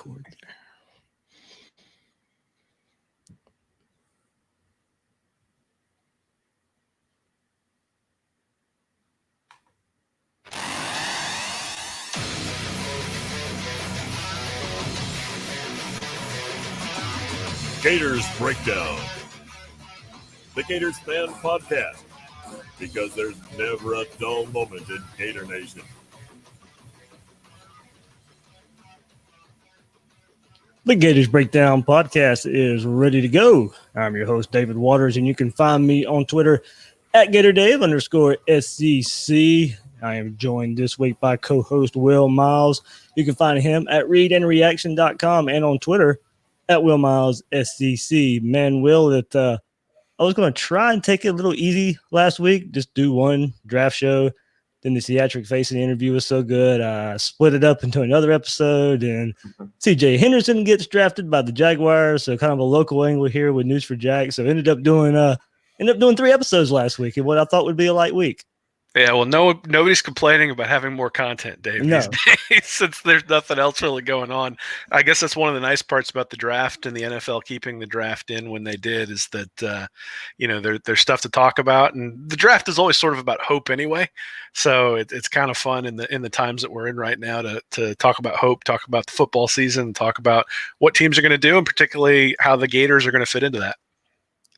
record there. Gators Breakdown, the Gators fan podcast, because there's never a dull moment in Gator Nation. The Gators Breakdown podcast is ready to go. I'm your host, David Waters, and you can find me on Twitter at GatorDave_SEC. I am joined this week by co-host Will Miles. You can find him at readandreaction.com and on Twitter at Will Miles SEC. Man, Will, I was going to try and take it a little easy last week, just do one draft show. Then the theatric facing interview was so good, I split it up into another episode. And CJ Henderson gets drafted by the Jaguars, so kind of a local angle here with News for Jack. So ended up doing 3 episodes last week in what I thought would be a light week. Yeah, well, nobody's complaining about having more content, Dave, these days, since there's nothing else really going on. I guess that's one of the nice parts about the draft and the NFL keeping the draft in when they did, is that there's stuff to talk about, and the draft is always sort of about hope anyway. So it's kind of fun in the times that we're in right now to talk about hope, talk about the football season, talk about what teams are going to do, and particularly how the Gators are going to fit into that.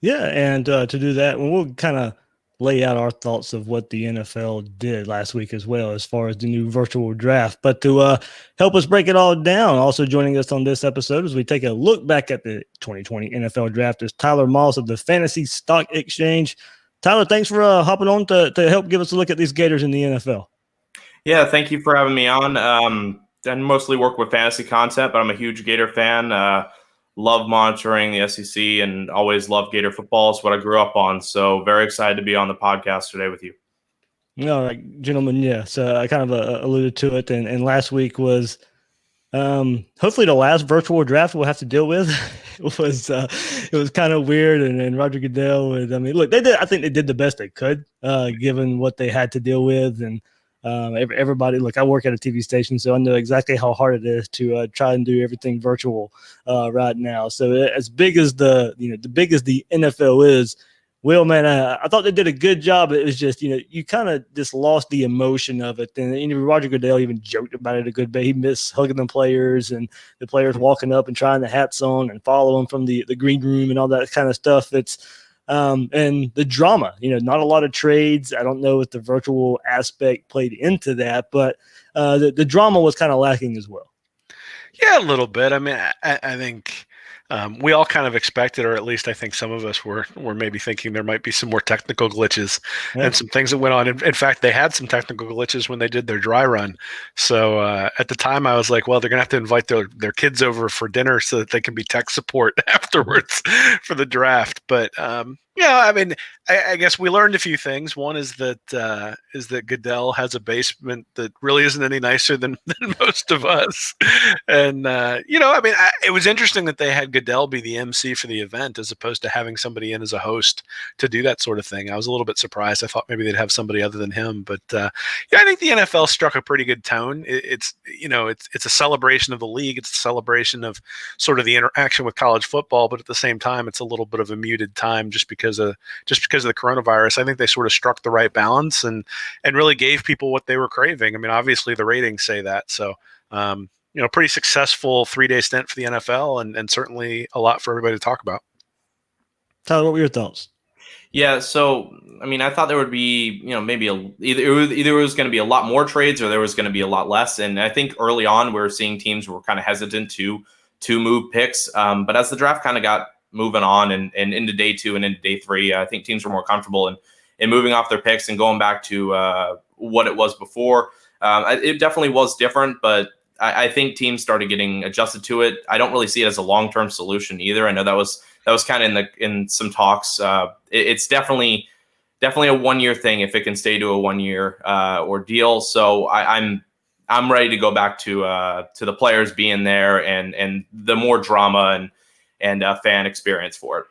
Yeah, and to do that, we'll kind of lay out our thoughts of what the NFL did last week as well as far as the new virtual draft. But to help us break it all down, also joining us on this episode as we take a look back at the 2020 NFL draft is Tyler Moss of the Fantasy Stock Exchange. Tyler, thanks for hopping on to help give us a look at these Gators in the NFL. Yeah, thank you for having me on. I mostly work with fantasy content, but I'm a huge Gator fan. Love monitoring the SEC and always love Gator football. It's what I grew up on. So very excited to be on the podcast today with you. All right, gentlemen. Yeah, so I kind of alluded to it. And last week was hopefully the last virtual draft we'll have to deal with. It was kind of weird. And Roger Goodell, I think they did the best they could given what they had to deal with. And everybody, look, I work at a TV station, so I know exactly how hard it is to try and do everything virtual right now. So as big as the NFL is, Will, man, I thought they did a good job. It was just, you kind of just lost the emotion of it. And Roger Goodell even joked about it a good bit. He missed hugging the players and the players walking up and trying the hats on and follow them from the green room and all that kind of stuff. It's and the drama, not a lot of trades. I don't know if the virtual aspect played into that, but the drama was kind of lacking as well. Yeah, a little bit. I mean, I think we all kind of expected, or at least I think some of us were maybe thinking there might be some more technical glitches and some things that went on. In fact, they had some technical glitches when they did their dry run. So at the time I was like, well, they're going to have to invite their kids over for dinner so that they can be tech support afterwards for the draft. But I mean, I guess we learned a few things. One is that Goodell has a basement that really isn't any nicer than most of us. And, it was interesting that they had Goodell be the MC for the event as opposed to having somebody in as a host to do that sort of thing. I was a little bit surprised. I thought maybe they'd have somebody other than him. But, I think the NFL struck a pretty good tone. It's a celebration of the league. It's a celebration of sort of the interaction with college football. But at the same time, it's a little bit of a muted time just because of the coronavirus. I think they sort of struck the right balance and really gave people what they were craving. I mean, obviously the ratings say that. So, pretty successful 3-day stint for the NFL and certainly a lot for everybody to talk about. Tyler, what were your thoughts? Yeah, so, I mean, I thought there would be, maybe either it was going to be a lot more trades or there was going to be a lot less. And I think early on we were seeing teams were kind of hesitant to move picks. But as the draft kind of got moving on and into day 2 and into day 3, I think teams were more comfortable in moving off their picks and going back to what it was before. It definitely was different, but I think teams started getting adjusted to it. I don't really see it as a long-term solution either. I know that was kind of in some talks. It's definitely a 1-year thing if it can stay to a 1-year ordeal. So I'm ready to go back to the players being there and the more drama and fan experience for it.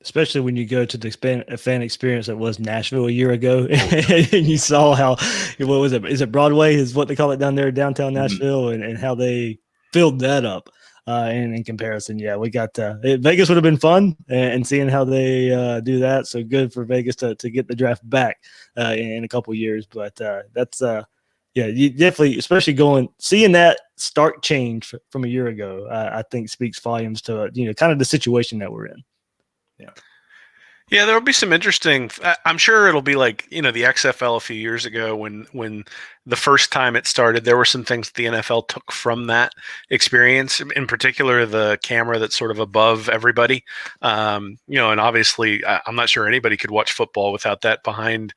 Especially when you go to the fan experience that was Nashville a year ago, and you saw how, what was it? Is it Broadway? Is what they call it down there, downtown Nashville, and how they filled that up. In comparison, yeah, we got Vegas would have been fun and seeing how they do that. So good for Vegas to get the draft back in a couple years. But that's yeah, you definitely, especially seeing that stark change from a year ago, I think speaks volumes to kind of the situation that we're in. Yeah. Yeah, there will be some interesting. I'm sure it'll be like the XFL a few years ago when the first time it started. There were some things that the NFL took from that experience, in particular the camera that's sort of above everybody. And obviously, I'm not sure anybody could watch football without that behind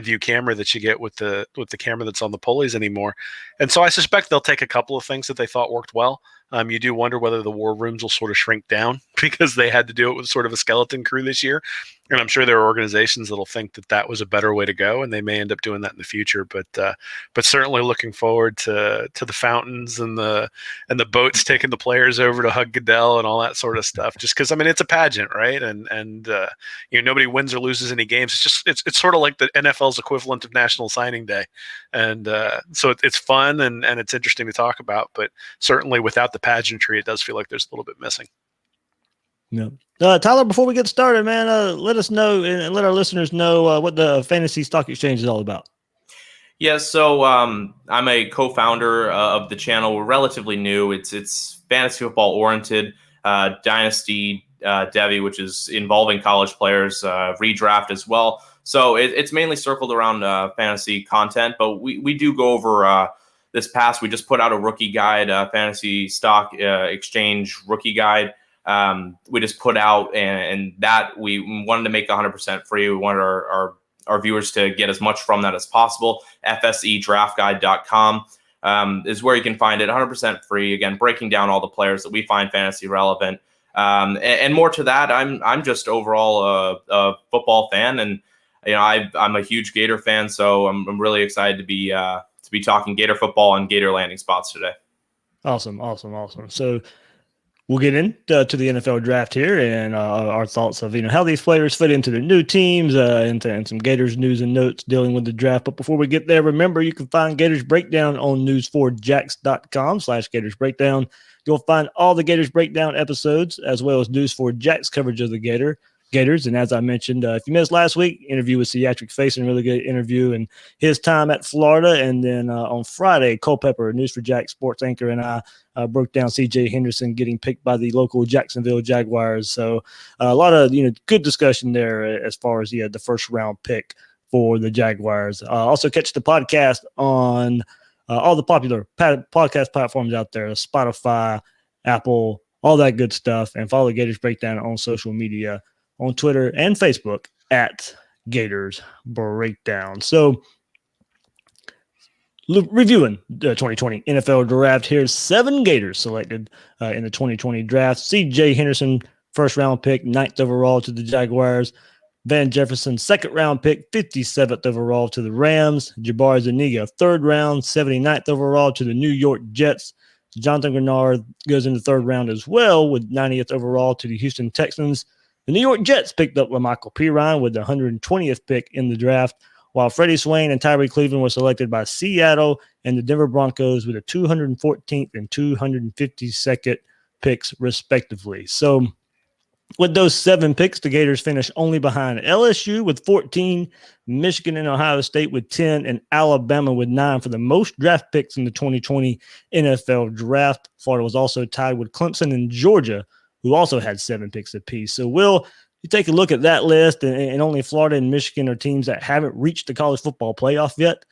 view camera that you get with the camera that's on the pulleys anymore. And so I suspect they'll take a couple of things that they thought worked well. You do wonder whether the war rooms will sort of shrink down because they had to do it with sort of a skeleton crew this year. And I'm sure there are organizations that'll think that was a better way to go, and they may end up doing that in the future. But certainly looking forward to the fountains and the boats taking the players over to hug Goodell and all that sort of stuff. Just because it's a pageant, right? And nobody wins or loses any games. It's sort of like the NFL's equivalent of National Signing Day, and so it's fun and it's interesting to talk about. But certainly without the pageantry, it does feel like there's a little bit missing. Yeah. Tyler, before we get started, man, let us know and let our listeners know what the Fantasy Stock Exchange is all about. Yeah, so I'm a co-founder of the channel. We're relatively new. It's fantasy football oriented, Dynasty Devy, which is involving college players, redraft as well. So it's mainly circled around fantasy content, but we do go over this past. We just put out a rookie guide, Fantasy Stock Exchange rookie guide. We just put out, and that we wanted to make 100% free. We wanted our viewers to get as much from that as possible. FSEDraftguide.com is where you can find it, 100% free. Again, breaking down all the players that we find fantasy relevant. And more to that, I'm just overall a football fan, and I'm a huge Gator fan, so I'm really excited to be talking Gator football and Gator landing spots today. Awesome. So we'll get into the NFL draft here and our thoughts of how these players fit into their new teams and some Gators news and notes dealing with the draft. But before we get there, remember you can find Gators Breakdown on news4jax.com/Gators Breakdown. You'll find all the Gators Breakdown episodes as well as News4Jax coverage of the Gators. And as I mentioned, if you missed last week, interview with Seatric Faison, really good interview and his time at Florida. And then on Friday, Culpepper, News4Jax sports anchor, and I broke down C.J. Henderson getting picked by the local Jacksonville Jaguars. So a lot of good discussion there as far as the first round pick for the Jaguars. Also catch the podcast on all the popular podcast platforms out there, Spotify, Apple, all that good stuff, and follow Gators Breakdown on social media, on Twitter and Facebook at Gators Breakdown. So reviewing the 2020 NFL draft, here's 7 Gators selected in the 2020 draft. C.J. Henderson, first round pick, 9th overall to the Jaguars. Van Jefferson, second round pick, 57th overall to the Rams. Jabari Zuniga, third round, 79th overall to the New York Jets. Jonathan Greenard goes in the third round as well with 90th overall to the Houston Texans. The New York Jets picked up LaMichael Perine with the 120th pick in the draft, while Freddie Swain and Tyrie Cleveland were selected by Seattle and the Denver Broncos with the 214th and 252nd picks, respectively. So with those 7 picks, the Gators finished only behind LSU with 14, Michigan and Ohio State with 10, and Alabama with 9 for the most draft picks in the 2020 NFL draft. Florida was also tied with Clemson and Georgia, who also had 7 picks apiece. So, Will, you take a look at that list, and only Florida and Michigan are teams that haven't reached the college football playoff yet.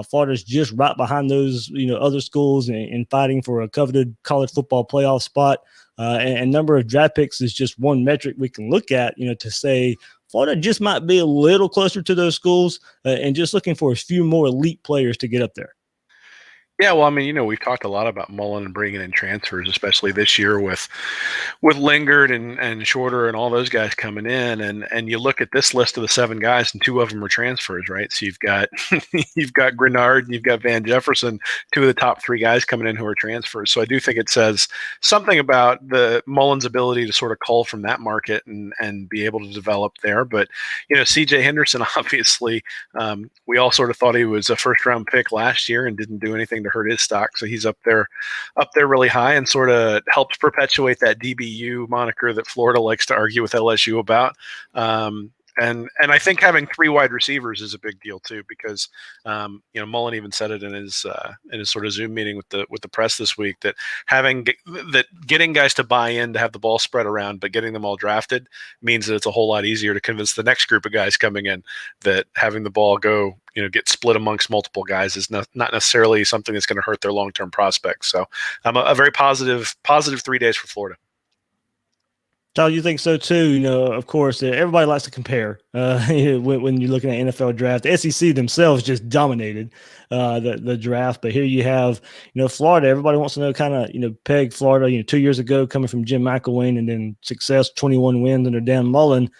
Florida's just right behind those, other schools in fighting for a coveted college football playoff spot. And number of draft picks is just one metric we can look at, to say Florida just might be a little closer to those schools and just looking for a few more elite players to get up there. Yeah, well, I mean, we've talked a lot about Mullen and bringing in transfers, especially this year with Lingard and Shorter and all those guys coming in, and you look at this list of the 7 guys, and 2 of them are transfers, right? So you've got Greenard and you've got Van Jefferson, 2 of the top 3 guys coming in who are transfers. So I do think it says something about the Mullen's ability to sort of cull from that market and be able to develop there. But C.J. Henderson, obviously, we all sort of thought he was a first round pick last year and didn't do anything to hurt his stock. So he's up there really high, and sort of helps perpetuate that DBU moniker that Florida likes to argue with LSU about. And I think having 3 wide receivers is a big deal too, because Mullen even said it in his sort of Zoom meeting with the press this week, that getting guys to buy in to have the ball spread around, but getting them all drafted means that it's a whole lot easier to convince the next group of guys coming in that having the ball go, get split amongst multiple guys is not necessarily something that's going to hurt their long-term prospects. So a very positive 3 days for Florida. Tyler, you think so too? Of course, everybody likes to compare when you're looking at NFL draft. The SEC themselves just dominated the draft, but here you have, Florida. Everybody wants to know kind of, peg Florida, 2 years ago coming from Jim McElwain, and then success, 21 wins under Dan Mullen.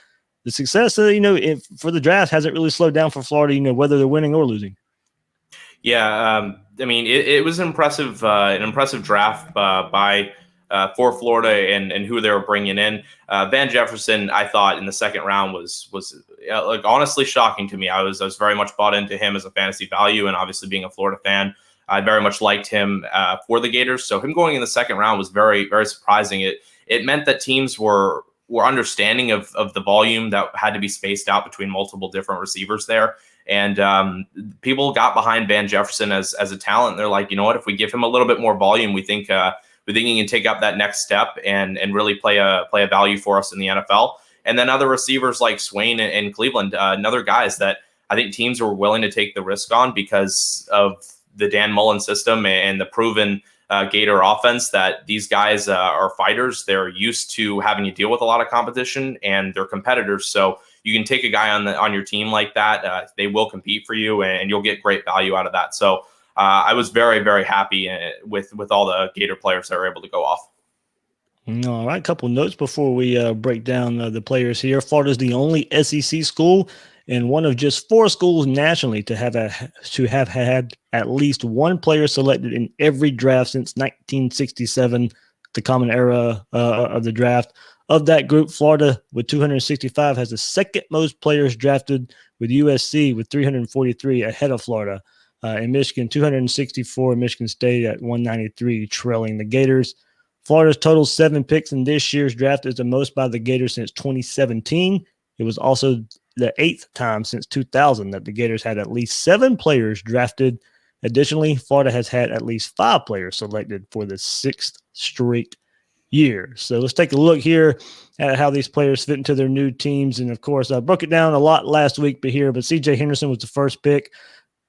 The success, for the draft hasn't really slowed down for Florida, whether they're winning or losing. Yeah, it was an impressive draft for Florida and who they were bringing in. Van Jefferson, I thought in the second round was honestly shocking to me. I was very much bought into him as a fantasy value, and obviously being a Florida fan, I very much liked him for the Gators. So him going in the second round was very, very surprising. It meant that teams were understanding of the volume that had to be spaced out between multiple different receivers there. And people got behind Van Jefferson as a talent. They're like, you know what, if we give him a little bit more volume, we think he can take up that next step and really play a value for us in the NFL. And then other receivers like Swain and Cleveland, another guys that I think teams were willing to take the risk on because of the Dan Mullen system and the proven Gator offense, that these guys are fighters. They're used to having to deal with a lot of competition, and they're competitors. So you can take a guy on your team like that. They will compete for you, and you'll get great value out of that. So I was very, very happy with all the Gator players that were able to go off. All right, a couple notes before we break down the players here. Florida is the only SEC school and one of just 4 schools nationally to have had at least one player selected in every draft since 1967, the common era of the draft. Of that group, Florida, with 265, has the second most players drafted, with USC with 343 ahead of Florida. In Michigan, 264, Michigan State at 193, trailing the Gators. Florida's total 7 picks in this year's draft is the most by the Gators since 2017. It was also the 8th time since 2000 that the Gators had at least 7 players drafted. Additionally, Florida has had at least 5 players selected for the 6th straight year. So let's take a look here at how these players fit into their new teams. And of course, I broke it down a lot last week, but CJ Henderson was the first pick.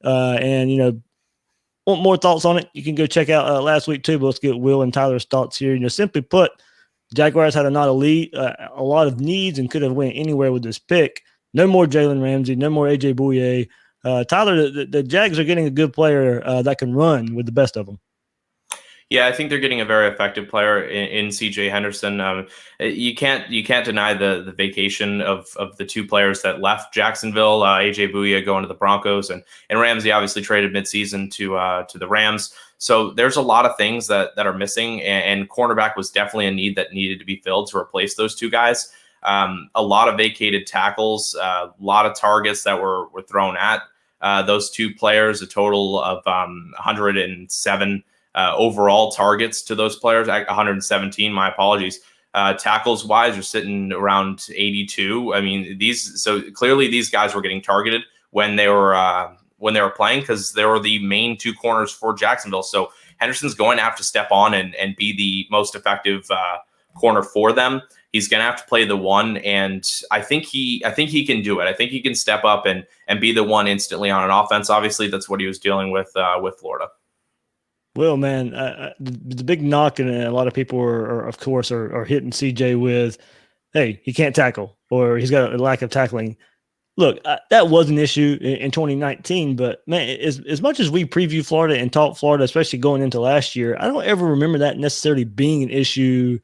And want more thoughts on it, you can go check out last week too, but let's get Will and Tyler's thoughts here. Simply put, Jaguars had a lot of needs and could have went anywhere with this pick. No more Jalen Ramsey, no more AJ Bouye. Tyler, the Jags are getting a good player that can run with the best of them. Yeah, I think they're getting a very effective player in CJ Henderson. You can't deny the vacation of the 2 players that left Jacksonville. AJ Bouye going to the Broncos, and Ramsey obviously traded midseason to the Rams. So there's a lot of things that are missing, and cornerback was definitely a need that needed to be filled to replace those 2 guys. A lot of vacated tackles, a lot of targets that were thrown at those 2 players, a total of 107 overall targets to those players, 117, my apologies. Tackles wise, are sitting around 82. I mean, so clearly these guys were getting targeted when they were playing, because they were the main 2 corners for Jacksonville. So Henderson's going to have to step on and be the most effective corner for them. He's going to have to play the 1, and I think he can do it. I think he can step up and be the 1 instantly on an offense. Obviously, that's what he was dealing with Florida. Well, man, the big knock, and a lot of people are hitting CJ with, hey, he can't tackle, or he's got a lack of tackling. Look, that was an issue in 2019, but man, as much as we preview Florida and talk Florida, especially going into last year, I don't ever remember that necessarily being an issue.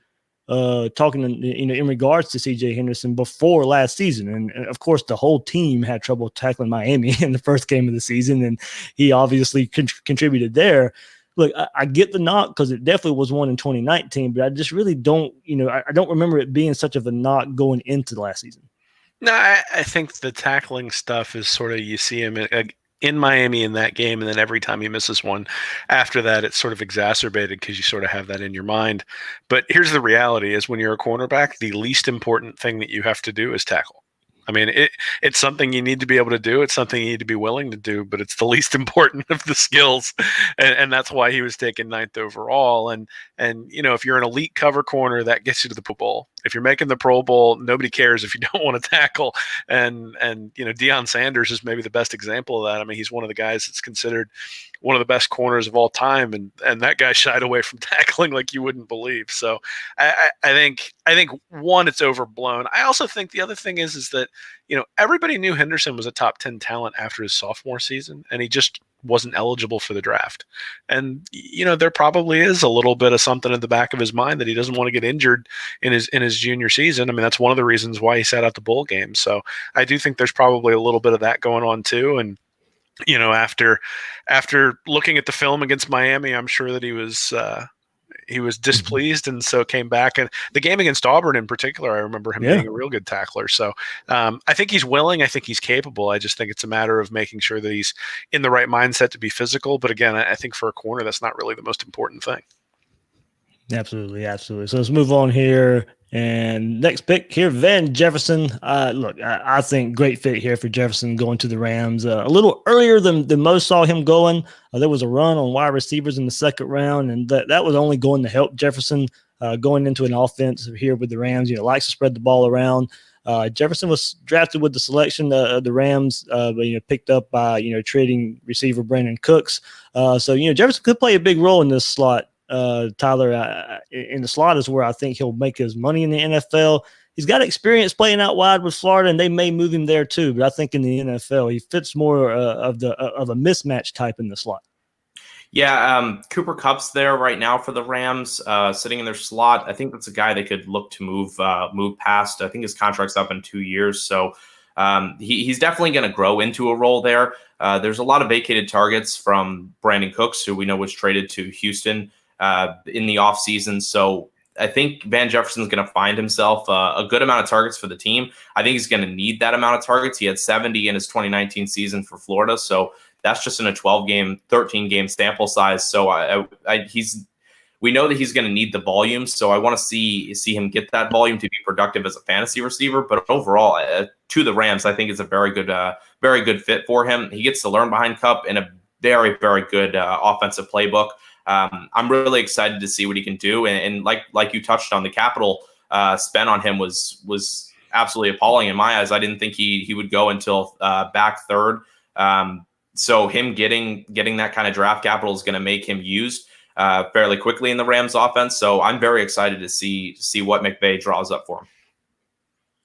Talking in regards to CJ Henderson before last season, and of course the whole team had trouble tackling Miami in the first game of the season, and he obviously contributed there. Look, I get the knock because it definitely was one in 2019, but I just really don't, I don't remember it being such of a knock going into the last season. No, I think the tackling stuff is sort of, you see him in Miami in that game, and then every time he misses one after that, it's sort of exacerbated because you sort of have that in your mind. But here's the reality: is when you're a cornerback, the least important thing that you have to do is tackle. I mean, it's something you need to be able to do. It's something you need to be willing to do, but it's the least important of the skills, and that's why he was taken 9th overall. And if you're an elite cover corner, that gets you to the Pro Bowl. If you're making the Pro Bowl, nobody cares if you don't want to tackle. And Deion Sanders is maybe the best example of that. I mean, he's one of the guys that's considered one of the best corners of all time, and that guy shied away from tackling like you wouldn't believe. So I think one, it's overblown. I also think the other thing is that everybody knew Henderson was a top 10 talent after his sophomore season, and he just wasn't eligible for the draft. And there probably is a little bit of something in the back of his mind that he doesn't want to get injured in his junior season. I mean, that's one of the reasons why he sat out the bowl game. So I do think there's probably a little bit of that going on too. And after looking at the film against Miami, I'm sure that he was displeased, and so came back. And the game against Auburn in particular, I remember him being a real good tackler. So I think he's willing. I think he's capable. I just think it's a matter of making sure that he's in the right mindset to be physical. But again, I think for a corner, that's not really the most important thing. Absolutely. So let's move on here. And next pick here, Van Jefferson. Look, I think great fit here for Jefferson going to the Rams. A little earlier than most saw him going. There was a run on wide receivers in the second round, and that was only going to help Jefferson going into an offense here with the Rams. Likes to spread the ball around. Jefferson was drafted with the selection of the Rams, but picked up by trading receiver Brandon Cooks. So Jefferson could play a big role in this slot. Tyler, in the slot is where I think he'll make his money in the NFL. He's got experience playing out wide with Florida, and they may move him there too. But I think in the NFL, he fits more of a mismatch type in the slot. Yeah, Cooper Kupp's there right now for the Rams, sitting in their slot. I think that's a guy they could look to move past. I think his contract's up in 2 years, so he's definitely going to grow into a role there. There's a lot of vacated targets from Brandon Cooks, who we know was traded to Houston in the offseason. So I think Van Jefferson's going to find himself a good amount of targets for the team. I think he's going to need that amount of targets. He had 70 in his 2019 season for Florida. So that's just in a 13-game sample size. So we know that he's going to need the volume. So I want to see him get that volume to be productive as a fantasy receiver. But overall, to the Rams, I think it's a very good fit for him. He gets to learn behind Kupp in a very, very good offensive playbook. I'm really excited to see what he can do. And like you touched on, the capital spent on him was absolutely appalling in my eyes. I didn't think he would go until back third. So him getting that kind of draft capital is going to make him used fairly quickly in the Rams offense. So I'm very excited to see what McVay draws up for him.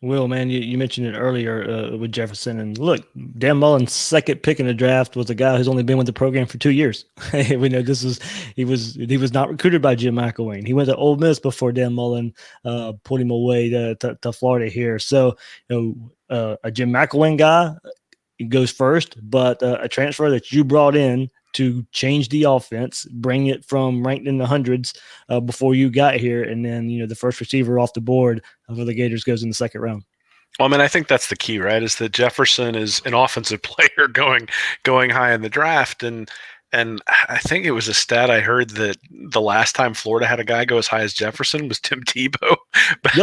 Will, man, you mentioned it earlier with Jefferson, and look, Dan Mullen's second pick in the draft was a guy who's only been with the program for 2 years. We know he was not recruited by Jim McElwain. He went to Ole Miss before Dan Mullen put him away to Florida here. So a Jim McElwain guy goes first, but a transfer that you brought in to change the offense, bring it from ranked in the hundreds before you got here, and then the first receiver off the board for the Gators goes in the second round. Well, I mean, I think that's the key, right? Is that Jefferson is an offensive player going high in the draft, and I think it was a stat I heard that the last time Florida had a guy go as high as Jefferson was Tim Tebow back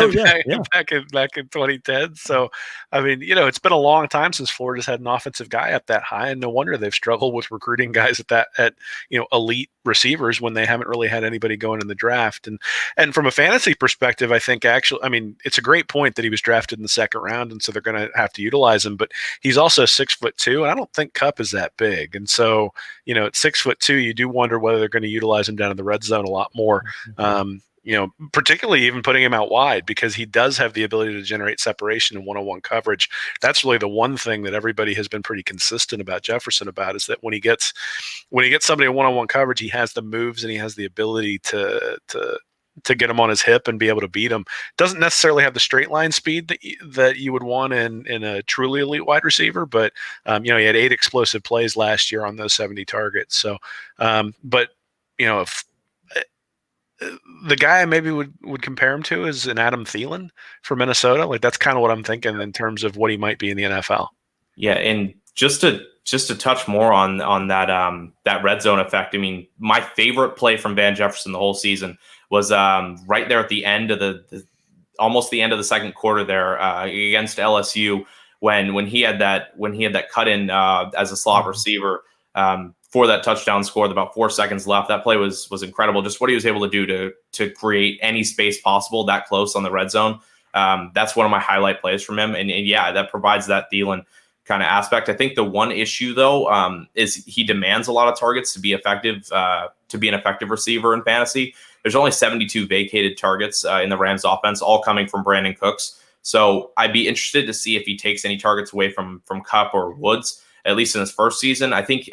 in 2010. So, I mean, it's been a long time since Florida's had an offensive guy up that high, and no wonder they've struggled with recruiting guys at elite receivers when they haven't really had anybody going in the draft. And from a fantasy perspective, I think it's a great point that he was drafted in the second round, and so they're going to have to utilize him. But he's also 6'2", and I don't think Kupp is that big, and so at 6'2", you do wonder whether they're going to utilize him down in the red zone a lot more. Particularly even putting him out wide, because he does have the ability to generate separation in one-on-one coverage. That's really the one thing that everybody has been pretty consistent about Jefferson about, is that when he gets somebody in one-on-one coverage, he has the moves and he has the ability to get him on his hip and be able to beat him. Doesn't necessarily have the straight line speed that you would want in a truly elite wide receiver, but he had 8 explosive plays last year on those 70 targets. So, if the guy I maybe would compare him to is an Adam Thielen for Minnesota. Like, that's kind of what I'm thinking in terms of what he might be in the NFL. Yeah, and just to to touch more on that red zone effect. I mean, my favorite play from Van Jefferson the whole season was right there at the end of almost the end of the second quarter there against LSU when he had that cut in as a slot receiver for that touchdown score with about 4 seconds left. That play was incredible. Just what he was able to do to create any space possible that close on the red zone. That's one of my highlight plays from him. And yeah, that provides that Thielen kind of aspect. I think the one issue though is he demands a lot of targets to be effective, to be an effective receiver in fantasy. There's only 72 vacated targets in the Rams offense, all coming from Brandon Cooks. So I'd be interested to see if he takes any targets away from Kupp or Woods, at least in his first season. I think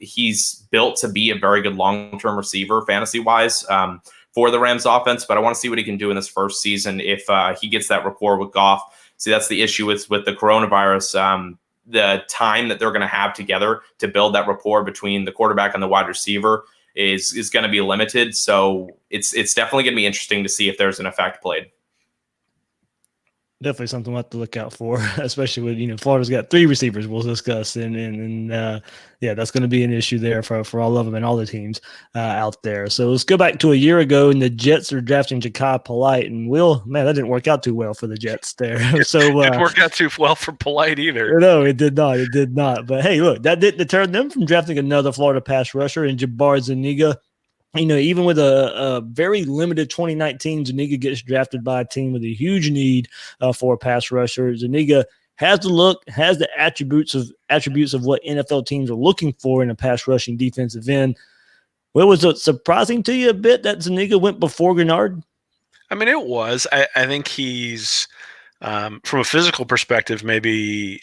he's built to be a very good long-term receiver fantasy-wise for the Rams offense, but I want to see what he can do in this first season if he gets that rapport with Goff. See, that's the issue with the coronavirus. The time that they're going to have together to build that rapport between the quarterback and the wide receiver is going to be limited. So it's definitely going to be interesting to see if there's an effect played. Definitely something we'll have to look out for, especially with, Florida's got 3 receivers we'll discuss. And yeah, that's going to be an issue there for all of them and all the teams out there. So let's go back to a year ago, and the Jets are drafting Ja'Kai Polite. And that didn't work out too well for the Jets there. So it didn't work out too well for Polite either. No, it did not. It did not. But hey, look, that didn't deter them from drafting another Florida pass rusher in Jabari Zuniga. Even with a very limited 2019, Zuniga gets drafted by a team with a huge need for a pass rusher. Zuniga has the look, has the attributes of what NFL teams are looking for in a pass rushing defensive end. Well, was it surprising to you a bit that Zuniga went before Greenard? I mean, it was. I think he's, from a physical perspective, maybe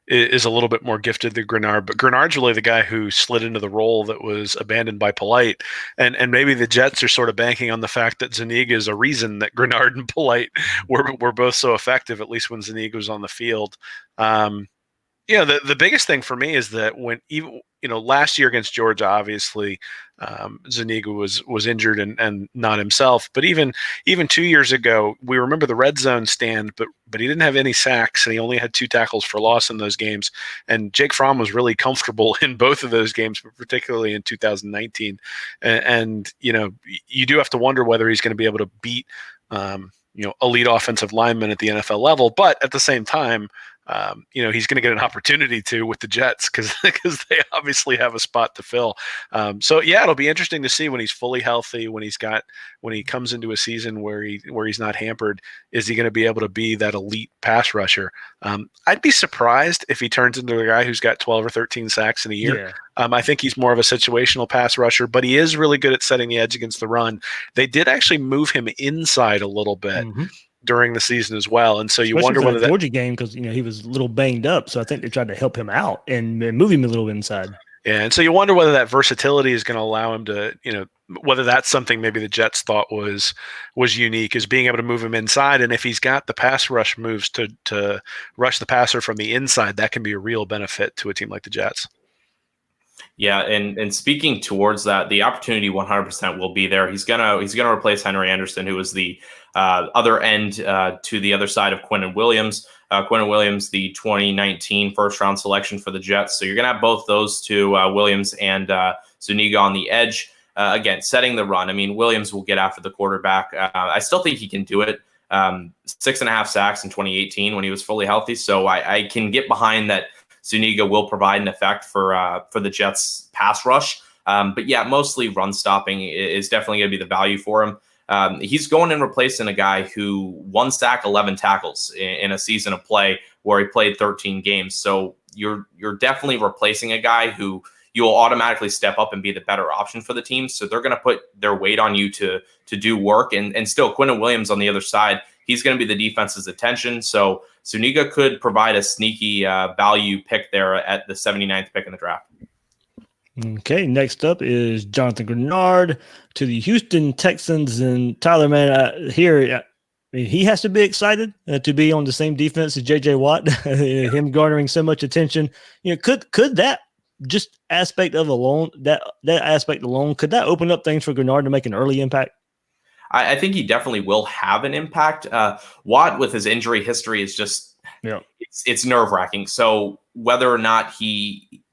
is a little bit more gifted than Greenard, but Greenard's really the guy who slid into the role that was abandoned by Polite. And maybe the Jets are sort of banking on the fact that Zuniga is a reason that Greenard and Polite were both so effective, at least when Zuniga was on the field. The biggest thing for me is that when even last year against Georgia, obviously Zuniga was injured and not himself. But even 2 years ago, we remember the red zone stand, but he didn't have any sacks and he only had 2 tackles for loss in those games. And Jake Fromm was really comfortable in both of those games, but particularly in 2019. And you do have to wonder whether he's going to be able to beat elite offensive linemen at the NFL level. But at the same time, he's going to get an opportunity to with the Jets because they obviously have a spot to fill. So yeah, it'll be interesting to see when he's fully healthy, when he comes into a season where he's not hampered. Is he going to be able to be that elite pass rusher? I'd be surprised if he turns into a guy who's got 12 or 13 sacks in a year. Yeah. I think he's more of a situational pass rusher, but he is really good at setting the edge against the run. They did actually move him inside a little bit. Mm-hmm. During the season as well, and so you wonder whether that Georgia game, because he was a little banged up, so I think they tried to help him out and move him a little inside. Yeah, and so you wonder whether that versatility is going to allow him to, whether that's something maybe the Jets thought was unique, is being able to move him inside, and if he's got the pass rush moves to rush the passer from the inside, that can be a real benefit to a team like the Jets. Yeah, and speaking towards that, the opportunity 100% will be there. He's gonna replace Henry Anderson, who was the other end to the other side of Quinnen Williams. Quinnen Williams, the 2019 first-round selection for the Jets. So you're going to have both those two, Williams and Zuniga on the edge. Again, setting the run. I mean, Williams will get after the quarterback. I still think he can do it. 6.5 sacks in 2018 when he was fully healthy. So I can get behind that. Zuniga will provide an effect for the Jets' pass rush. But yeah, mostly run stopping is definitely going to be the value for him. He's going and replacing a guy who 1 sack, 11 tackles in a season of play where he played 13 games. So you're definitely replacing a guy who you'll automatically step up and be the better option for the team. So they're going to put their weight on you to do work. And still, Quinnen Williams on the other side, he's going to be the defense's attention. So Zuniga could provide a sneaky value pick there at the 79th pick in the draft. Okay, next up is Jonathan Greenard to the Houston Texans. And Tyler, man, he has to be excited to be on the same defense as J.J. Watt, him garnering so much attention. Could that just aspect of alone, that aspect alone, could that open up things for Greenard to make an early impact? I think he definitely will have an impact. Watt, with his injury history, is just Yeah. It's nerve-wracking. So whether or not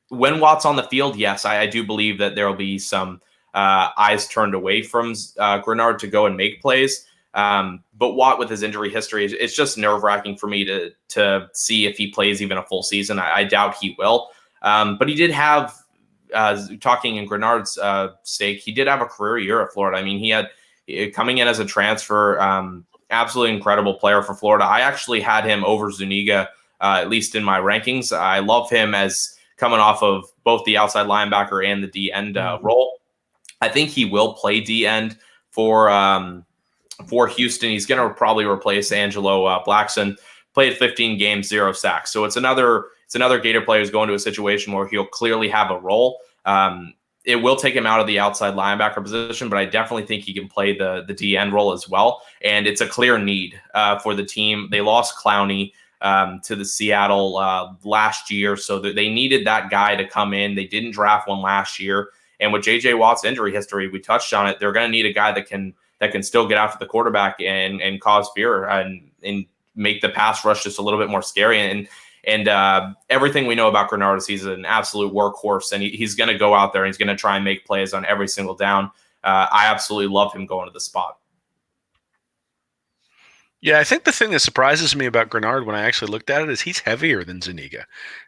when Watt's on the field, yes, I do believe that there will be some eyes turned away from Greenard to go and make plays. But Watt, with his injury history, it's just nerve-wracking for me to see if he plays even a full season. I doubt he will. But he did have, talking in Greenard's stake, he did have a career year at Florida. I mean, he had coming in as a transfer, absolutely incredible player for Florida. I actually had him over Zuniga, at least in my rankings. I love him as coming off of both the outside linebacker and the D end role. I think he will play D end for Houston. He's going to probably replace Angelo Blackson. Played 15 games, 0 sacks. So it's another Gator player who's going to a situation where he'll clearly have a role. It will take him out of the outside linebacker position, but I definitely think he can play the D end role as well. And it's a clear need for the team. They lost Clowney to the Seattle last year, so they needed that guy to come in. They didn't draft one last year. And with J.J. Watt's injury history, we touched on it, they're going to need a guy that can still get after the quarterback and cause fear and make the pass rush just a little bit more scary. And everything we know about Greenard is he's an absolute workhorse, and he's going to go out there and he's going to try and make plays on every single down. I absolutely love him going to the spot. Yeah, I think the thing that surprises me about Greenard when I actually looked at it is he's heavier than Zuniga.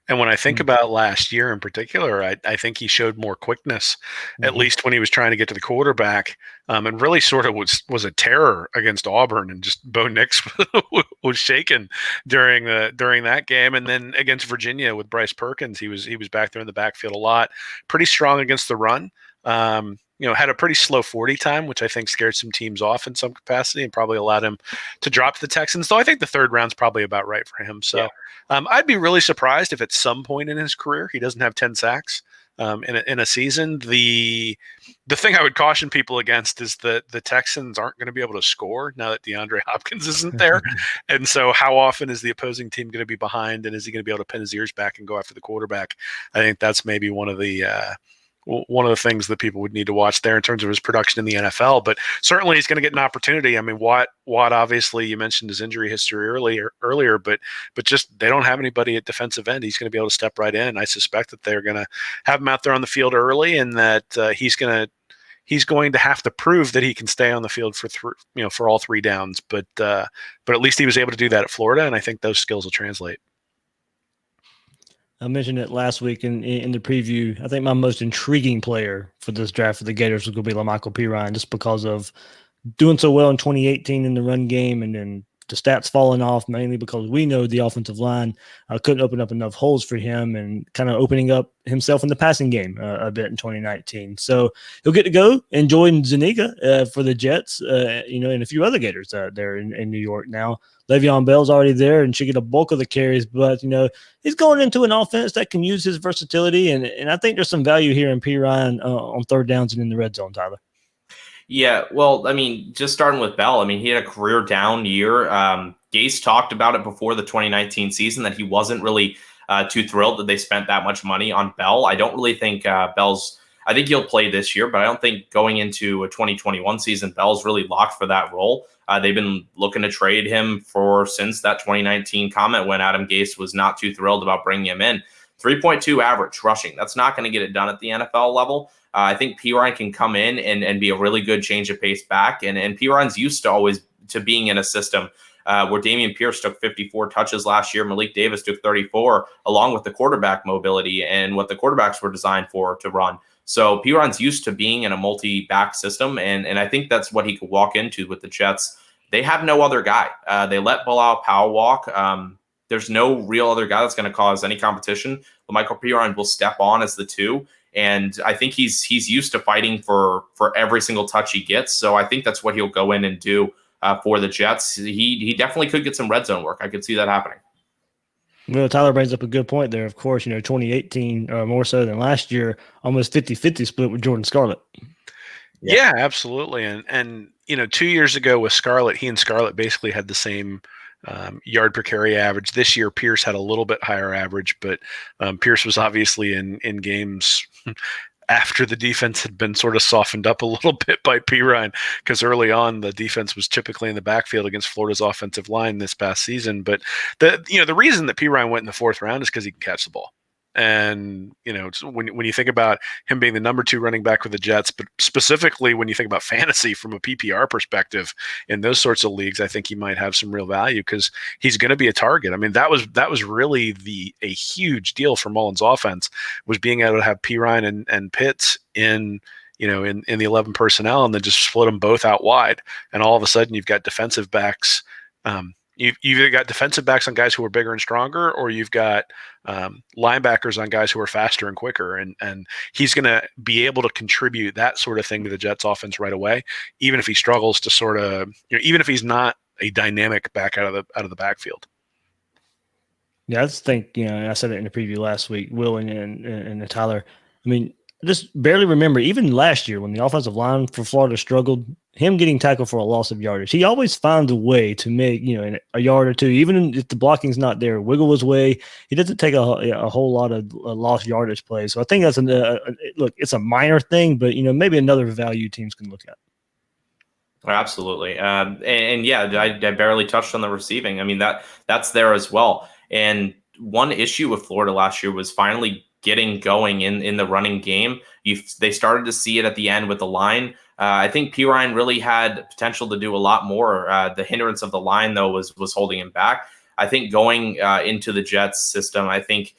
And when I think about last year in particular, I think he showed more quickness, at least when he was trying to get to the quarterback, and really sort of was a terror against Auburn, and just Bo Nix was shaken during that game. And then against Virginia with Bryce Perkins, he was back there in the backfield a lot, pretty strong against the run. Had a pretty slow 40 time, which I think scared some teams off in some capacity and probably allowed him to drop to the Texans. Though I think the third round's probably about right for him. So I'd be really surprised if at some point in his career he doesn't have 10 sacks in a season. The thing I would caution people against is that the Texans aren't going to be able to score now that DeAndre Hopkins isn't there. And so how often is the opposing team going to be behind, and is he going to be able to pin his ears back and go after the quarterback? I think that's maybe one of the things that people would need to watch there in terms of his production in the NFL. But certainly he's going to get an opportunity. I mean, Watt obviously, you mentioned his injury history earlier, but just they don't have anybody at defensive end. He's going to be able to step right in. I suspect that they're going to have him out there on the field early, and that he's going to have to prove that he can stay on the field for all 3 downs. But at least he was able to do that at Florida, and I think those skills will translate. I mentioned it last week in the preview. I think my most intriguing player for this draft for the Gators was going to be LaMichael Perine, just because of doing so well in 2018 in the run game, and then the stats falling off, mainly because we know the offensive line couldn't open up enough holes for him, and kind of opening up himself in the passing game a bit in 2019. So he'll get to go and join Zuniga for the Jets, and a few other Gators there in New York now. Le'Veon Bell's already there and should get a bulk of the carries, but he's going into an offense that can use his versatility, and I think there's some value here in Perine on third downs and in the red zone, Tyler. Yeah, well, I mean, just starting with Bell, I mean, he had a career down year. Gase talked about it before the 2019 season that he wasn't really too thrilled that they spent that much money on Bell. I don't really think I think he'll play this year, but I don't think going into a 2021 season, Bell's really locked for that role. They've been looking to trade him since that 2019 comment when Adam Gase was not too thrilled about bringing him in. 3.2 average rushing. That's not going to get it done at the NFL level. I think Perine can come in and be a really good change of pace back. And Perine's used to being in a system where Damian Pierce took 54 touches last year. Malik Davis took 34, along with the quarterback mobility and what the quarterbacks were designed to run. So Perine's used to being in a multi-back system, and I think that's what he could walk into with the Jets. They have no other guy. They let Bilal Powell walk. There's no real other guy that's going to cause any competition. LaMichael Perine will step on as the 2, and I think he's used to fighting for every single touch he gets. So I think that's what he'll go in and do for the Jets. He definitely could get some red zone work. I could see that happening. Well, Tyler brings up a good point there. Of course, 2018, more so than last year, almost 50-50 split with Jordan Scarlett. Yeah, absolutely. And 2 years ago with Scarlett, he and Scarlett basically had the same yard per carry average. This year, Pierce had a little bit higher average, but Pierce was obviously in games after the defense had been sort of softened up a little bit by Perine, because early on the defense was typically in the backfield against Florida's offensive line this past season. But the reason that Perine went in the 4th round is because he can catch the ball. And, when you think about him being the number 2 running back for the Jets, but specifically when you think about fantasy from a PPR perspective in those sorts of leagues, I think he might have some real value because he's going to be a target. I mean, that was really a huge deal for Mullen's offense, was being able to have Perine and Pitts in the 11 personnel and then just split them both out wide. And all of a sudden you've got defensive backs. You've either got defensive backs on guys who are bigger and stronger, or you've got linebackers on guys who are faster and quicker. And he's going to be able to contribute that sort of thing to the Jets offense right away, even if he struggles to sort of, even if he's not a dynamic back out of the backfield. Yeah, I just think, I said it in the preview last week, Will and Tyler. I mean, I just barely remember, even last year when the offensive line for Florida struggled, him getting tackled for a loss of yardage. He always finds a way to make, a yard or two, even if the blocking's not there, wiggle his way. He doesn't take a whole lot of lost yardage plays. So I think that's look, it's a minor thing, but, maybe another value teams can look at. Absolutely. And yeah, I barely touched on the receiving. I mean, that's there as well. And one issue with Florida last year was finally getting going in the running game. They started to see it at the end with the line. I think Perine really had potential to do a lot more. The hindrance of the line, though, was holding him back. I think going into the Jets system, I think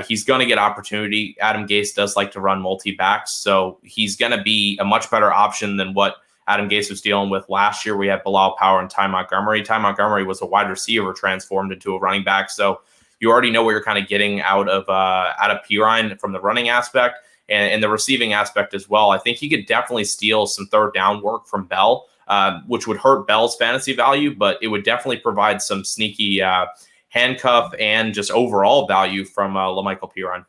he's going to get opportunity. Adam Gase does like to run multi-backs, so he's going to be a much better option than what Adam Gase was dealing with last year. We had Bilal Power and Ty Montgomery. Ty Montgomery was a wide receiver transformed into a running back, so you already know what you're kind of getting out of Perine from the running aspect and the receiving aspect as well. I think he could definitely steal some 3rd down work from Bell, which would hurt Bell's fantasy value, but it would definitely provide some sneaky handcuff and just overall value from LaMichael Perine.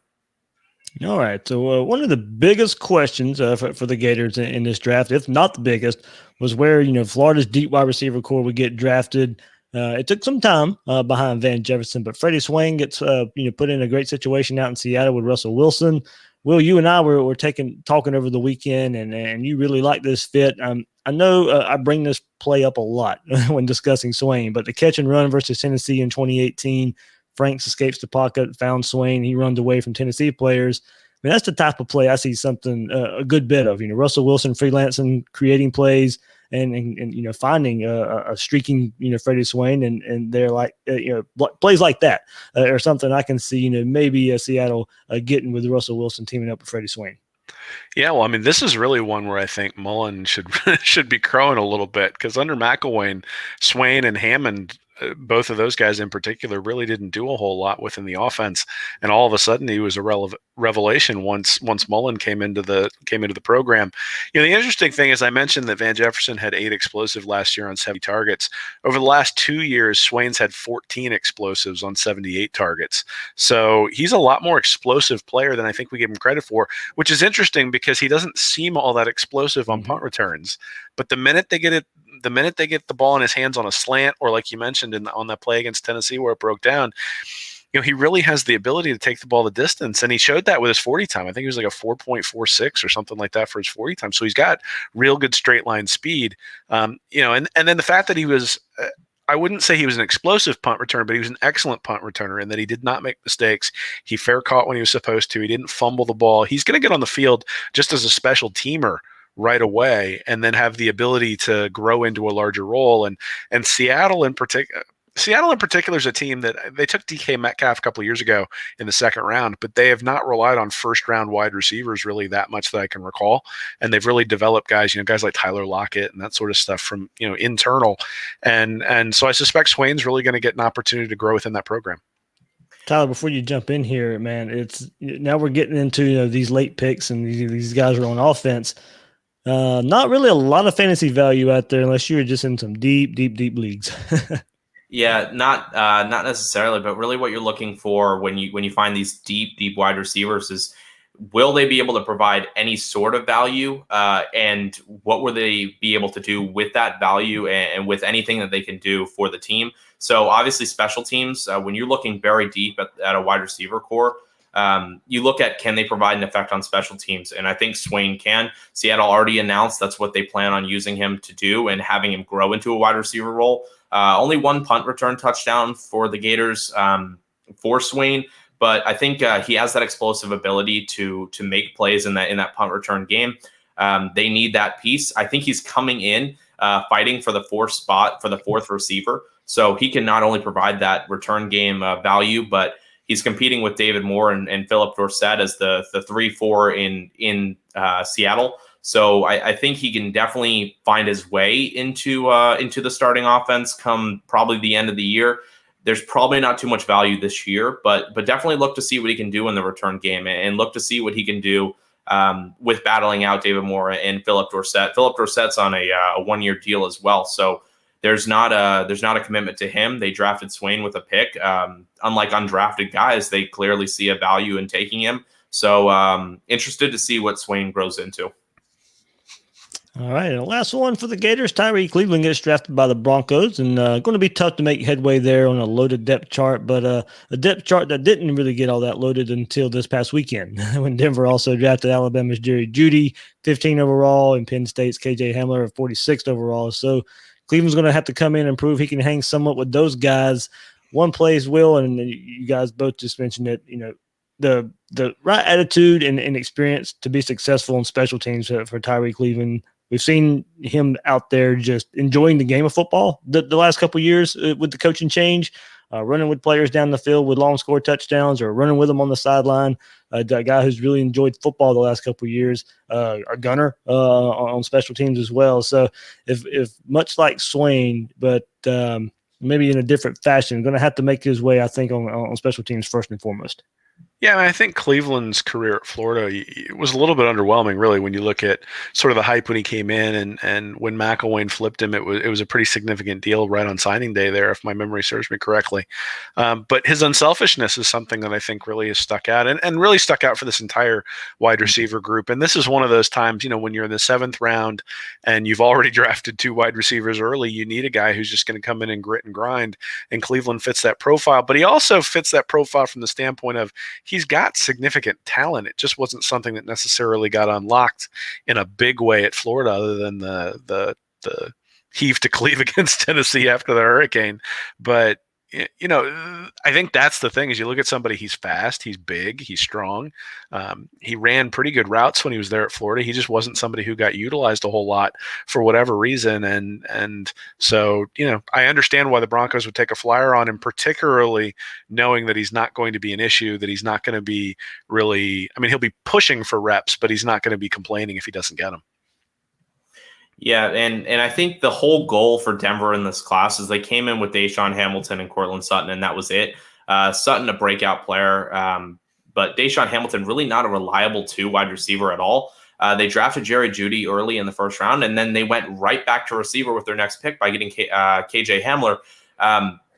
All right. So one of the biggest questions for the Gators in this draft, if not the biggest, was where, Florida's deep wide receiver core would get drafted. It took some time behind Van Jefferson, but Freddie Swain gets put in a great situation out in Seattle with Russell Wilson. Will, you and I were talking over the weekend, and you really like this fit. I know I bring this play up a lot when discussing Swain, but the catch and run versus Tennessee in 2018, Franks escapes the pocket, found Swain, he runs away from Tennessee players. I mean, that's the type of play I see something a good bit of. Russell Wilson freelancing, creating plays, and finding a streaking Freddie Swain, and they're like plays like that or something I can see maybe Seattle getting with Russell Wilson teaming up with Freddie Swain. Yeah, well, I mean, this is really one where I think Mullen should be crowing a little bit, because under McElwain, Swain and Hammond, both of those guys in particular, really didn't do a whole lot within the offense, and all of a sudden he was a revelation once Mullen came into the program. The interesting thing is, I mentioned that Van Jefferson had 8 explosive last year on 70 targets. Over the last 2 years, Swain's had 14 explosives on 78 targets. So he's a lot more explosive player than I think we give him credit for, which is interesting because he doesn't seem all that explosive on punt returns. But the minute they get the ball in his hands on a slant, or like you mentioned on that play against Tennessee where it broke down, he really has the ability to take the ball the distance, and he showed that with his 40 time. I think he was like a 4.46 or something like that for his 40 time. So he's got real good straight line speed. And then the fact that he was, I wouldn't say he was an explosive punt returner, but he was an excellent punt returner in that he did not make mistakes. He fair caught when he was supposed to. He didn't fumble the ball. He's going to get on the field just as a special teamer right away, and then have the ability to grow into a larger role. And Seattle in particular is a team that they took DK Metcalf a couple of years ago in the 2nd round, but they have not relied on 1st round wide receivers really that much that I can recall. And they've really developed guys, guys like Tyler Lockett and that sort of stuff from, internal. And so I suspect Swain's really going to get an opportunity to grow within that program. Tyler, before you jump in here, man, now we're getting into these late picks, and these guys are on offense. Not really a lot of fantasy value out there unless you're just in some deep leagues. Yeah, not necessarily, but really what you're looking for when you find these deep wide receivers is, will they be able to provide any sort of value, and what will they be able to do with that value and with anything that they can do for the team? So obviously special teams, when you're looking very deep at a wide receiver core, You look at, can they provide an effect on special teams? And I think Swain can. Seattle already announced that's what they plan on using him to do and having him grow into a wide receiver role. Only one punt return touchdown for the Gators for Swain, but I think he has that explosive ability to make plays in that punt return game. They need that piece. I think he's coming in fighting for the fourth spot for the fourth receiver, so he can not only provide that return game value, but he's competing with David Moore and Philip Dorsett as the 3-4 in Seattle. So I think he can definitely find his way into the starting offense come probably the end of the year. There's probably not too much value this year, but definitely look to see what he can do in the return game and look to see what he can do with battling out David Moore and Philip Dorsett. Philip Dorsett's on a 1-year deal as well, so there's not a commitment to him. They drafted Swain with a pick. Unlike undrafted guys, they clearly see a value in taking him. So interested to see what Swain grows into. All right, and the last one for the Gators, Tyrie Cleveland gets drafted by the Broncos, and going to be tough to make headway there on a loaded depth chart, but a depth chart that didn't really get all that loaded until this past weekend when Denver also drafted Alabama's Jerry Jeudy, 15 overall, and Penn State's KJ Hamler, 46th overall. So Cleveland's going to have to come in and prove he can hang somewhat with those guys. One plays will, and you guys both just mentioned it, the right attitude and experience to be successful in special teams for Tyrie Cleveland. We've seen him out there just enjoying the game of football the last couple of years with the coaching change, running with players down the field with long score touchdowns or running with them on the sideline. A guy who's really enjoyed football the last couple of years, a gunner on special teams as well. So if much like Swain, but maybe in a different fashion, going to have to make his way, I think, on special teams first and foremost. Yeah, I think Cleveland's career at Florida was a little bit underwhelming, really, when you look at sort of the hype when he came in, and when McElwain flipped him, it was a pretty significant deal right on signing day there, if my memory serves me correctly. But his unselfishness is something that I think really has stuck out, and really stuck out for this entire wide receiver group. And this is one of those times, when you're in the 7th round and you've already drafted 2 wide receivers early, you need a guy who's just going to come in and grit and grind. And Cleveland fits that profile, but he also fits that profile from the standpoint of he's got significant talent. It just wasn't something that necessarily got unlocked in a big way at Florida, other than the heave to cleave against Tennessee after the hurricane. But I think that's the thing, is you look at somebody, he's fast, he's big, he's strong. He ran pretty good routes when he was there at Florida. He just wasn't somebody who got utilized a whole lot for whatever reason. And so, I understand why the Broncos would take a flyer on him, particularly knowing that he's not going to be an issue, that he's not going to be really, he'll be pushing for reps, but he's not going to be complaining if he doesn't get them. Yeah, and I think the whole goal for Denver in this class is they came in with Deshaun Hamilton and Courtland Sutton, and that was it. Sutton, a breakout player, but Deshaun Hamilton, really not a reliable 2 wide receiver at all. They drafted Jerry Jeudy early in the 1st round, and then they went right back to receiver with their next pick by getting KJ Hamler.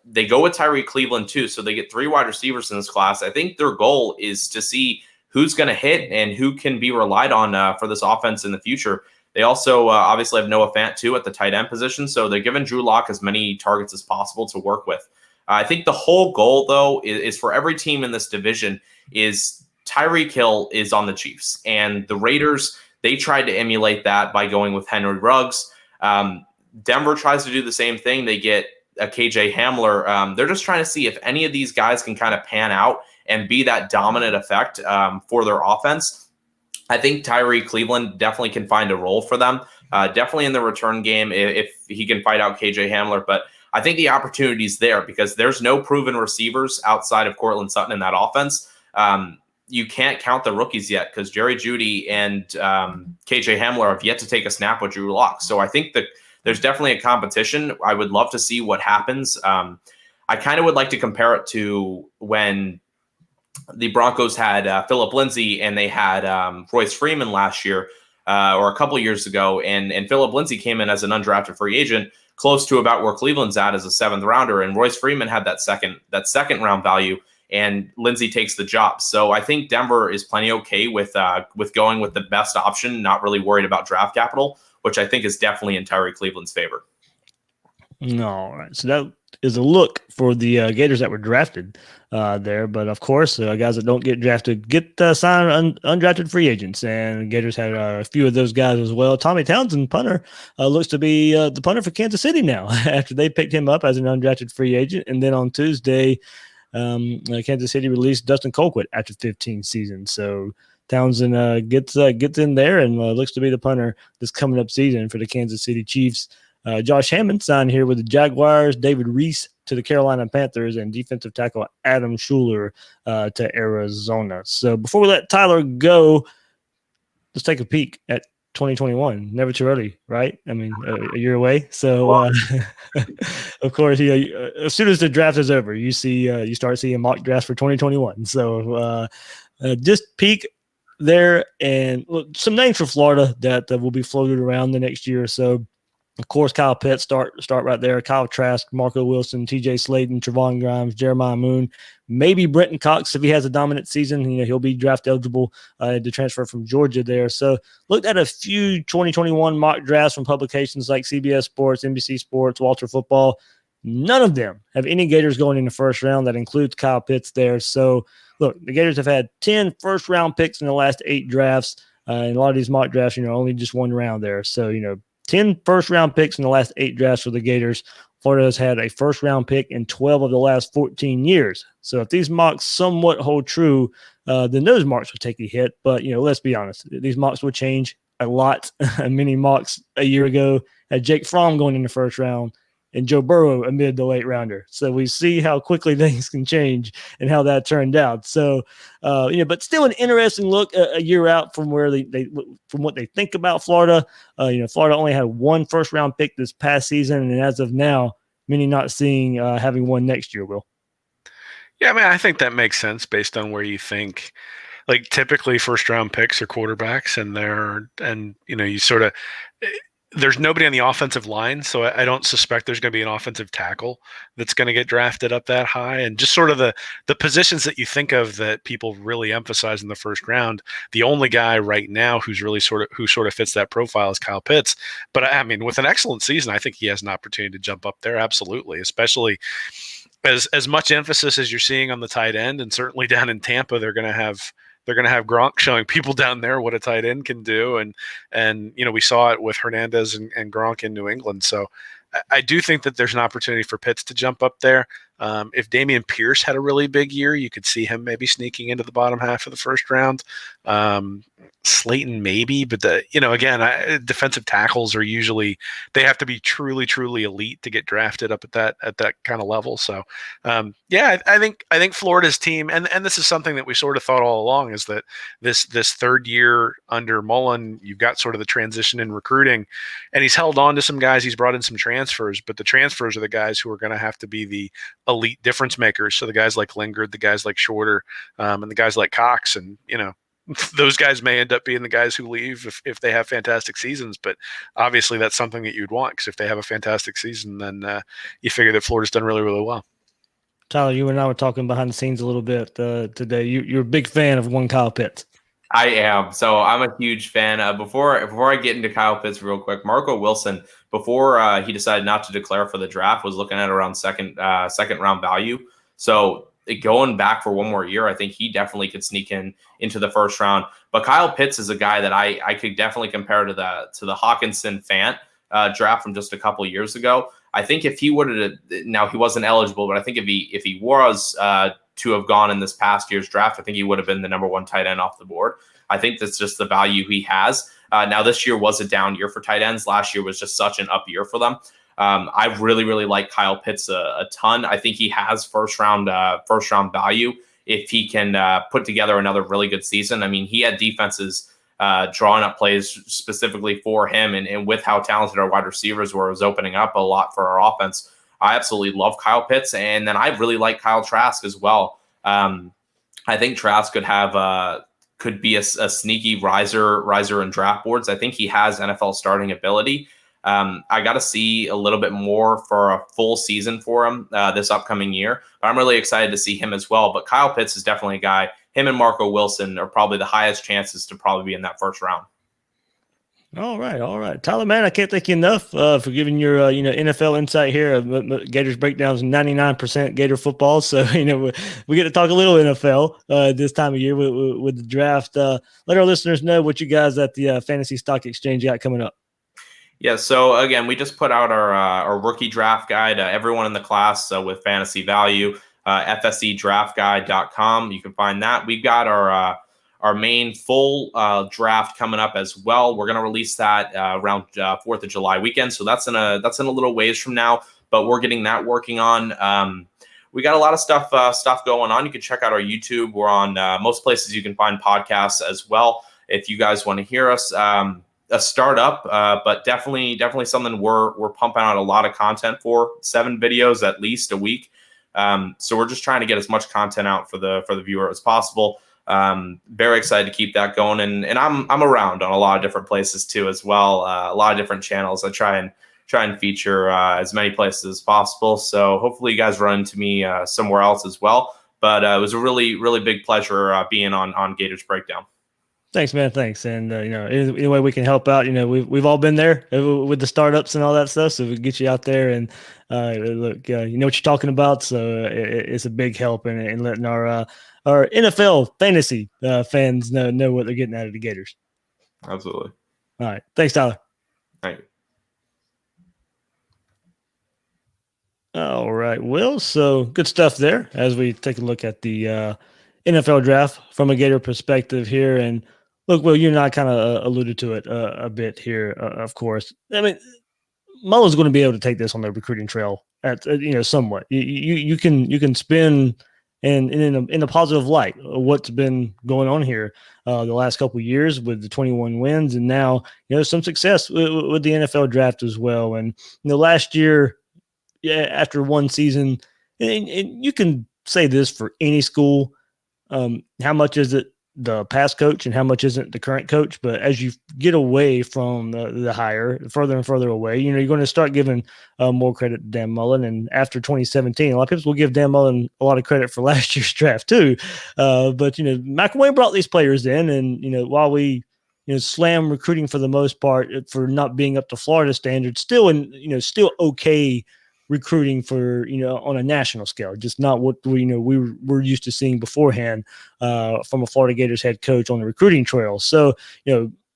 They go with Tyrie Cleveland too, so they get 3 wide receivers in this class. I think their goal is to see who's going to hit and who can be relied on for this offense in the future. They also obviously have Noah Fant too at the tight end position, so they're giving Drew Lock as many targets as possible to work with. I think the whole goal, though, is for every team in this division is Tyreek Hill is on the Chiefs, and the Raiders, they tried to emulate that by going with Henry Ruggs. Denver tries to do the same thing. They get a KJ Hamler. They're just trying to see if any of these guys can kind of pan out and be that dominant effect for their offense. I think Tyrie Cleveland definitely can find a role for them, definitely in the return game if he can fight out KJ Hamler. But I think the opportunity is there because there's no proven receivers outside of Courtland Sutton in that offense. You can't count the rookies yet because Jerry Jeudy and KJ Hamler have yet to take a snap with Drew Lock. So I think that there's definitely a competition. I would love to see what happens. I kind of would like to compare it to when the Broncos had Phillip Lindsay and they had Royce Freeman last year or a couple years ago. And Phillip Lindsay came in as an undrafted free agent, close to about where Cleveland's at as a 7th rounder. And Royce Freeman had that second round value, and Lindsay takes the job. So I think Denver is plenty okay with going with the best option, not really worried about draft capital, which I think is definitely in Tyrie Cleveland's favor. No, all right. So that is a look for the Gators that were drafted there. But of course, guys that don't get drafted get signed undrafted free agents, and Gators had a few of those guys as well. Tommy Townsend, punter, looks to be the punter for Kansas City now after they picked him up as an undrafted free agent. And then on Tuesday, Kansas City released Dustin Colquitt after 15 seasons. So Townsend gets in there and looks to be the punter this coming up season for the Kansas City Chiefs. Josh Hammond signed here with the Jaguars, David Reese to the Carolina Panthers, and defensive tackle Adam Schuler to Arizona. So before we let Tyler go, let's take a peek at 2021. Never too early, right? I mean, a year away. So, of course, as soon as the draft is over, you start seeing mock drafts for 2021. So, just peek there, and some names for Florida that will be floated around the next year or so. Of course, Kyle Pitts start right there. Kyle Trask, Marco Wilson, T.J. Slaton, Trevon Grimes, Jeremiah Moon, maybe Brenton Cox if he has a dominant season. He'll be draft eligible to transfer from Georgia there. So looked at a few 2021 mock drafts from publications like CBS Sports, NBC Sports, Walter Football. None of them have any Gators going in the first round. That includes Kyle Pitts there. So look, the Gators have had 10 first-round picks in the last 8 drafts. And a lot of these mock drafts, only just one round there. So, 10 first-round picks in the last 8 drafts for the Gators. Florida has had a first-round pick in 12 of the last 14 years. So if these mocks somewhat hold true, then those marks will take a hit. But, let's be honest. These mocks will change a lot. Many mocks a year ago had Jake Fromm going in the first round and Joe Burrow a mid to late rounder. So we see how quickly things can change and how that turned out. So, but still an interesting look a year out from where from what they think about Florida. Florida only had 1 first round pick this past season. And as of now, many not seeing having one next year, Will. Yeah, I mean, I think that makes sense based on where you think. Like typically first round picks are quarterbacks you sort of, there's nobody on the offensive line. So I don't suspect there's going to be an offensive tackle that's going to get drafted up that high. And just sort of the positions that you think of that people really emphasize in the first round, the only guy right now who sort of fits that profile is Kyle Pitts. But I mean, with an excellent season, I think he has an opportunity to jump up there. Absolutely. Especially as much emphasis as you're seeing on the tight end, and certainly down in Tampa, they're going to have Gronk showing people down there what a tight end can do. And we saw it with Hernandez and Gronk in New England. So I do think that there's an opportunity for Pitts to jump up there. If Dameon Pierce had a really big year, you could see him maybe sneaking into the bottom half of the first round. Slaton maybe, but defensive tackles are usually, they have to be truly, truly elite to get drafted up at that kind of level. So I think Florida's team, and this is something that we sort of thought all along, is that this third year under Mullen, you've got sort of the transition in recruiting, and he's held on to some guys, he's brought in some transfers, but the transfers are the guys who are going to have to be the elite difference makers. So the guys like Lingard, the guys like Shorter, and the guys like Cox, and those guys may end up being the guys who leave if they have fantastic seasons. But obviously that's something that you'd want, because if they have a fantastic season, then you figure that Florida's done really, really well. Tyler, you and I were talking behind the scenes a little bit today. You're a big fan of one Kyle Pitts. I am. So I'm a huge fan. Before I get into Kyle Pitts real quick, Marco Wilson, before he decided not to declare for the draft, was looking at around second round value. So going back for one more year, I think he definitely could sneak into the first round. But Kyle Pitts is a guy that I could definitely compare to the Hawkinson Fant draft from just a couple of years ago. I think if he would have, now he wasn't eligible, but I think if he was to have gone in this past year's draft, I think he would have been the number 1 tight end off the board. I think that's just the value he has. Now this year was a down year for tight ends. Last year was just such an up year for them. I really, really like Kyle Pitts a ton. I think he has first round value if he can put together another really good season. I mean, he had defenses drawing up plays specifically for him, and with how talented our wide receivers were, it was opening up a lot for our offense. I absolutely love Kyle Pitts, and then I really like Kyle Trask as well. I think Trask could be a sneaky riser in draft boards. I think he has NFL starting ability. I got to see a little bit more for a full season for him this upcoming year, but I'm really excited to see him as well. But Kyle Pitts is definitely a guy. Him and Marco Wilson are probably the highest chances to probably be in that first round. All right, Tyler, man, I can't thank you enough for giving your NFL insight here. Gators Breakdown's 99% Gator football, so we get to talk a little NFL this time of year with the draft. Let our listeners know what you guys at the Fantasy Stock Exchange got coming up. Yeah, so again, we just put out our rookie draft guide. Everyone in the class with fantasy value, fsedraftguide.com. You can find that. We've got our main full draft coming up as well. We're going to release that around 4th of July weekend, so that's in a little ways from now. But we're getting that working on. We got a lot of stuff going on. You can check out our YouTube. We're on most places you can find podcasts as well. If you guys want to hear us. A startup, but definitely something we're pumping out a lot of content for. 7 videos at least a week. So we're just trying to get as much content out for the viewer as possible. Very excited to keep that going, and I'm around on a lot of different places too as well. A lot of different channels. I try and feature as many places as possible. So hopefully you guys run into me somewhere else as well. But it was a really big pleasure being on Gators Breakdown. Thanks, man. Thanks. And, any way we can help out, we've all been there with the startups and all that stuff. So we get you out there and look, you know what you're talking about. So it's a big help in letting our NFL fantasy fans know what they're getting out of the Gators. Absolutely. All right. Thanks, Tyler. Thank you. All right, Will. So good stuff there as we take a look at the NFL draft from a Gator perspective here. And look, Will, you and I kind of alluded to it a bit here, of course. I mean, Mullen's going to be able to take this on the recruiting trail at somewhat. You can spin in a positive light what's been going on here the last couple of years with the 21 wins, and now some success with the NFL draft as well. And last year, after one season, and you can say this for any school. How much is it the past coach and how much isn't the current coach? But as you get away from the hire, further and further away, you're going to start giving more credit to Dan Mullen. And after 2017, a lot of people will give Dan Mullen a lot of credit for last year's draft too. But McElwain brought these players in, and while we slam recruiting for the most part for not being up to Florida standards, still okay recruiting for on a national scale, just not what we were used to seeing beforehand from a Florida Gators head coach on the recruiting trail. So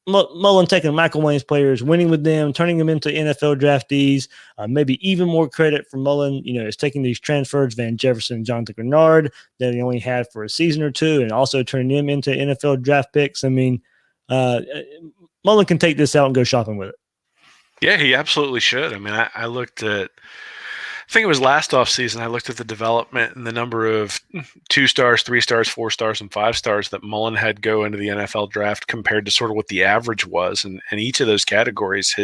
Mullen taking McElwain's players, winning with them, turning them into NFL draftees. Maybe even more credit for Mullen is taking these transfers, Van Jefferson and Jonathan Greenard, that he only had for a season or two, and also turning them into NFL draft picks. I mean, Mullen can take this out and go shopping with it. Yeah, he absolutely should. I mean, I looked at, I think it was last offseason, I looked at the development and the number of 2 stars, 3 stars, 4 stars, and 5 stars that Mullen had go into the NFL draft compared to sort of what the average was. And each of those categories,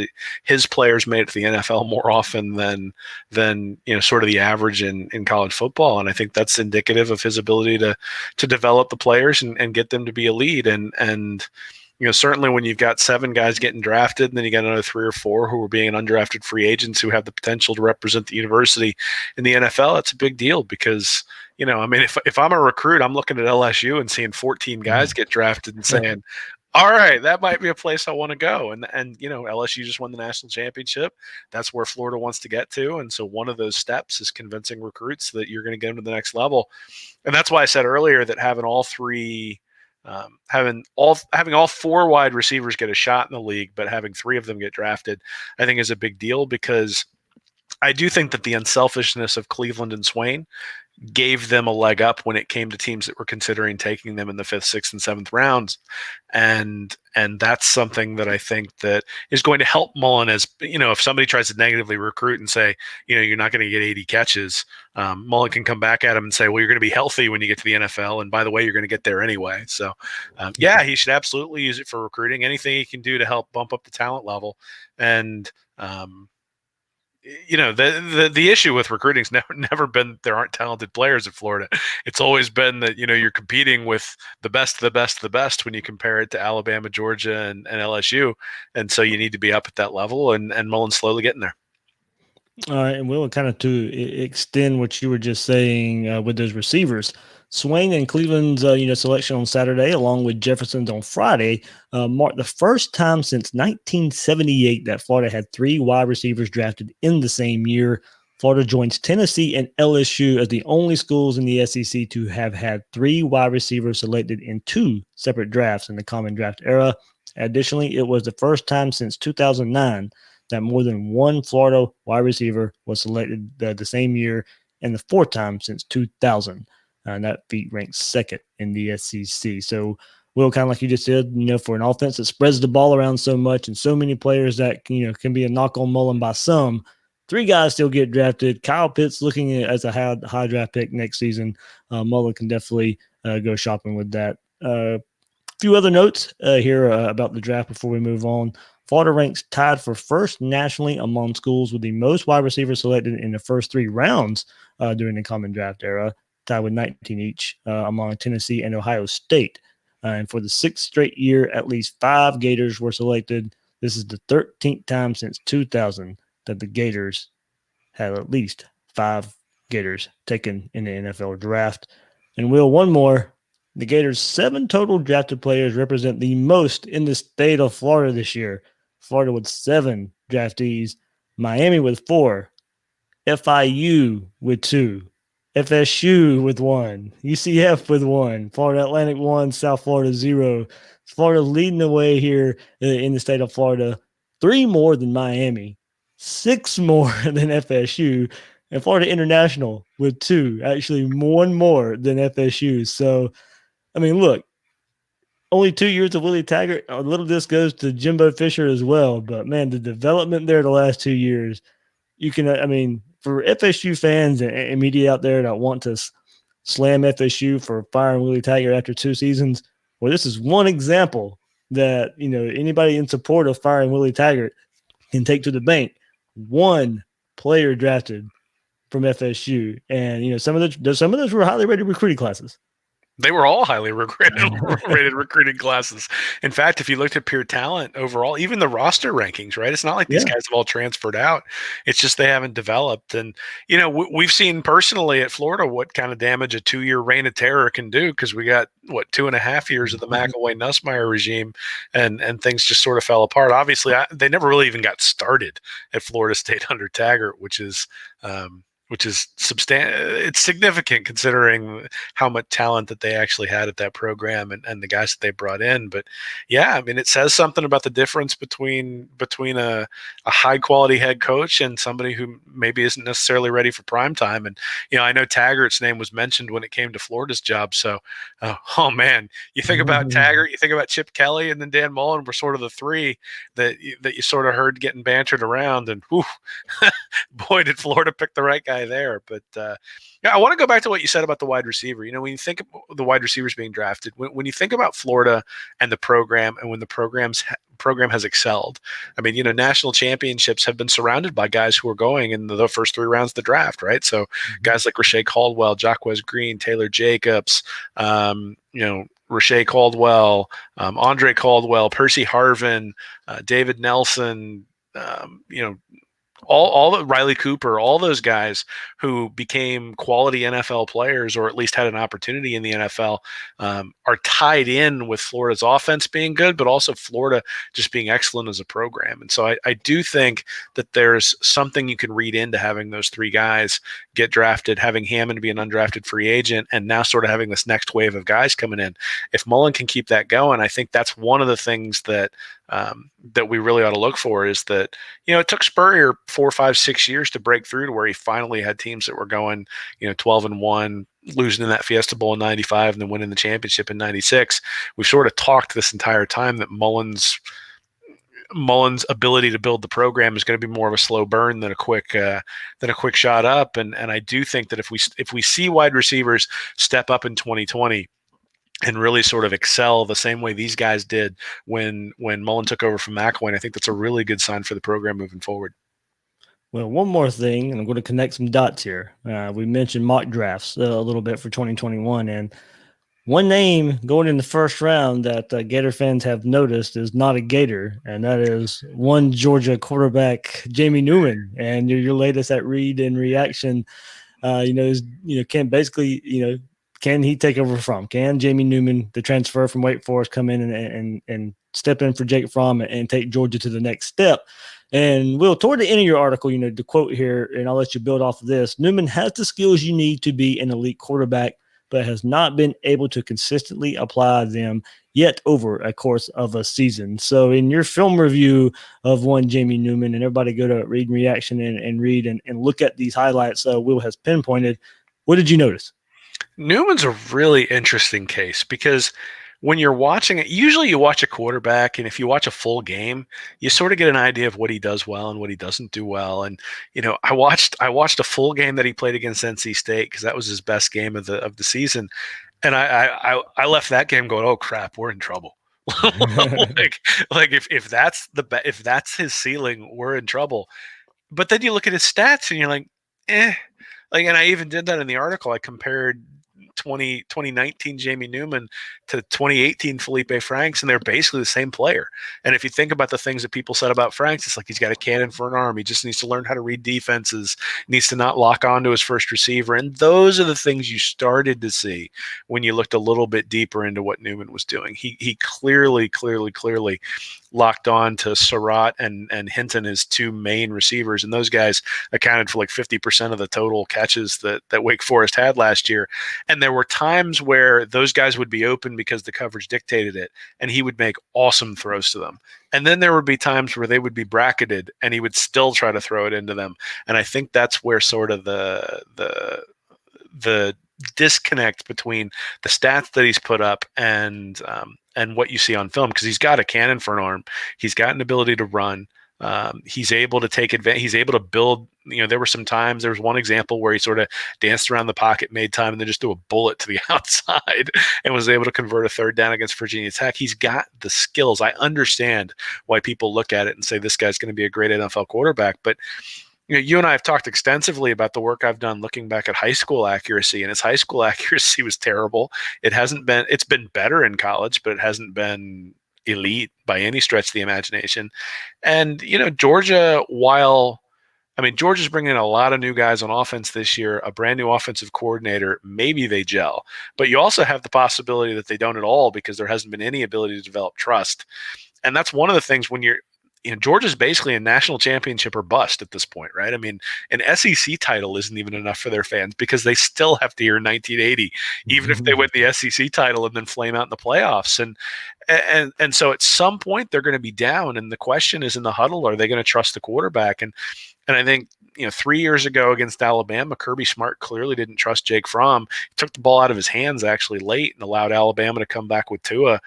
his players made it to the NFL more often than sort of the average in college football. And I think that's indicative of his ability to develop the players and get them to be elite. And certainly when you've got 7 guys getting drafted and then you got another 3 or 4 who are being undrafted free agents who have the potential to represent the university in the NFL, that's a big deal because, I mean, if I'm a recruit, I'm looking at LSU and seeing 14 guys get drafted and saying, all right, that might be a place I want to go. And LSU just won the national championship. That's where Florida wants to get to. And so one of those steps is convincing recruits that you're going to get them to the next level. And that's why I said earlier that having all 4 wide receivers get a shot in the league, but having 3 of them get drafted, I think is a big deal because I do think that the unselfishness of Cleveland and Swain gave them a leg up when it came to teams that were considering taking them in the 5th, 6th, and 7th rounds. And that's something that I think that is going to help Mullen as, if somebody tries to negatively recruit and say, you're not going to get 80 catches, Mullen can come back at him and say, well, you're going to be healthy when you get to the NFL. And by the way, you're going to get there anyway. So he should absolutely use it for recruiting, anything he can do to help bump up the talent level. And, the issue with recruiting's never been there aren't talented players at Florida. It's always been that you're competing with the best when you compare it to Alabama, Georgia, and LSU, and so you need to be up at that level. And Mullen's slowly getting there. All right, and we'll kind of to extend what you were just saying with those receivers. Swain and Cleveland's selection on Saturday, along with Jefferson's on Friday, marked the first time since 1978 that Florida had 3 wide receivers drafted in the same year. Florida joins Tennessee and LSU as the only schools in the SEC to have had 3 wide receivers selected in 2 separate drafts in the common draft era. Additionally, it was the first time since 2009 that more than one Florida wide receiver was selected the same year, and the 4th time since 2000. And that feat ranks 2nd in the SEC. So, Will, kind of like you just said, for an offense that spreads the ball around so much and so many players that can be a knock on Mullen by some, 3 guys still get drafted. Kyle Pitts looking as a high draft pick next season. Mullen can definitely go shopping with that. A few other notes here about the draft before we move on. Florida ranks tied for first nationally among schools with the most wide receivers selected in the first 3 rounds during the common draft era, tied with 19 each among Tennessee and Ohio State. And for the 6th straight year, at least 5 Gators were selected. This is the 13th time since 2000 that the Gators had at least 5 Gators taken in the NFL draft. And Will, one more. The Gators' 7 total drafted players represent the most in the state of Florida this year. Florida with 7 draftees, Miami with 4, FIU with 2, FSU with 1, UCF with 1, Florida Atlantic 1, South Florida 0. Florida leading the way here in the state of Florida. 3 more than Miami, 6 more than FSU, and Florida International with 2, actually 1 more than FSU. So, I mean, look, only 2 years of Willie Taggart. A little this goes to Jimbo Fisher as well. But, man, the development there the last 2 years, for FSU fans and media out there that want to slam FSU for firing Willie Taggart after 2 seasons, well, this is one example that, anybody in support of firing Willie Taggart can take to the bank. 1 player drafted from FSU. And, some of those were highly rated recruiting classes. They were all highly rated recruiting classes. In fact, if you looked at pure talent overall, even the roster rankings, right? It's not like these guys have all transferred out. It's just they haven't developed. And, we've seen personally at Florida what kind of damage a 2-year reign of terror can do, because we got, 2.5 years of the McElwain-Nussmeier regime, and things just sort of fell apart. Obviously, they never really even got started at Florida State under Taggart, which is it's significant considering how much talent that they actually had at that program and the guys that they brought in. But yeah, I mean, it says something about the difference between a high quality head coach and somebody who maybe isn't necessarily ready for prime time. And, I know Taggart's name was mentioned when it came to Florida's job. So, oh man, you think about Taggart, you think about Chip Kelly, and then Dan Mullen were sort of the 3 that you sort of heard getting bantered around, and whew, boy, did Florida pick the right guy there. But I want to go back to what you said about the wide receiver. When you think of the wide receivers being drafted, when you think about Florida and the program, and when the program has excelled, I mean, national championships have been surrounded by guys who are going in the first 3 rounds of the draft, right? So guys like Rashae Caldwell, Jacquez Green, Taylor Jacobs, Rashae Caldwell, Andre Caldwell, Percy Harvin, David Nelson, all the Riley Cooper, all those guys who became quality NFL players, or at least had an opportunity in the NFL, are tied in with Florida's offense being good, but also Florida just being excellent as a program. And so I do think that there's something you can read into having those 3 guys get drafted, having Hammond be an undrafted free agent, and now sort of having this next wave of guys coming in. If Mullen can keep that going, I think that's one of the things that we really ought to look for, is that, it took Spurrier 4, 5, 6 years to break through to where he finally had teams that were going, 12-1, losing in that Fiesta Bowl in 95 and then winning the championship in 96. We've sort of talked this entire time that Mullen's ability to build the program is going to be more of a slow burn than a quick shot up. And I do think that if we see wide receivers step up in 2020 and really sort of excel the same way these guys did when Mullen took over from McElwain, I think that's a really good sign for the program moving forward. Well, one more thing, and I'm going to connect some dots here. We mentioned mock drafts a little bit for 2021, and One name going in the first round that Gator fans have noticed is not a Gator, and that is one Georgia quarterback, Jamie Newman. And your latest at read and reaction, can basically, can he take over can Jamie Newman, the transfer from Wake Forest, come in and step in for Jake Fromm and take Georgia to the next step? And Will, toward the end of your article, the quote here, and I'll let you build off of this: Newman has the skills you need to be an elite quarterback, but has not been able to consistently apply them yet over a course of a season. So in your film review of one Jamie Newman, and everybody go to Read and Reaction and read and look at these highlights Will has pinpointed, what did you notice? Newman's a really interesting case because when you're watching it, usually you watch a quarterback, and if you watch a full game, you sort of get an idea of what he does well and what he doesn't do well. And I watched a full game that he played against NC State because that was his best game of the season, and I left that game going, oh crap, we're in trouble. like if that's his ceiling, we're in trouble. But then you look at his stats and you're like, eh. And I even did that in the article. I compared 2019 Jamie Newman to 2018 Felipe Franks, and they're basically the same player. And if you think about the things that people said about Franks, it's like he's got a cannon for an arm. He just needs to learn how to read defenses, needs to not lock onto his first receiver. And those are the things you started to see when you looked a little bit deeper into what Newman was doing. He clearly locked on to Surratt and Hinton as two main receivers, and those guys accounted for like 50% of the total catches that Wake Forest had last year. And there were times where those guys would be open because the coverage dictated it, and he would make awesome throws to them. And then there would be times where they would be bracketed, and he would still try to throw it into them. And I think that's where sort of the disconnect between the stats that he's put up and what you see on film, because he's got a cannon for an arm. He's got an ability to run. He's able to take advantage. He's able to build. There were some times. There was one example where he sort of danced around the pocket, made time, and then just threw a bullet to the outside and was able to convert a third down against Virginia Tech. He's got the skills. I understand why people look at it and say this guy's going to be a great NFL quarterback, but you and I have talked extensively about the work I've done looking back at high school accuracy, and his high school accuracy was terrible. It's been better in college, but it hasn't been elite by any stretch of the imagination. And, Georgia's bringing in a lot of new guys on offense this year, a brand new offensive coordinator. Maybe they gel, but you also have the possibility that they don't at all because there hasn't been any ability to develop trust. And that's one of the things when Georgia's basically a national championship or bust at this point, right? I mean, an SEC title isn't even enough for their fans because they still have to hear 1980, even if they win the SEC title and then flame out in the playoffs. And so at some point they're going to be down. And the question is in the huddle, are they going to trust the quarterback? And I think, 3 years ago against Alabama, Kirby Smart clearly didn't trust Jake Fromm. He took the ball out of his hands actually late and allowed Alabama to come back with Tua.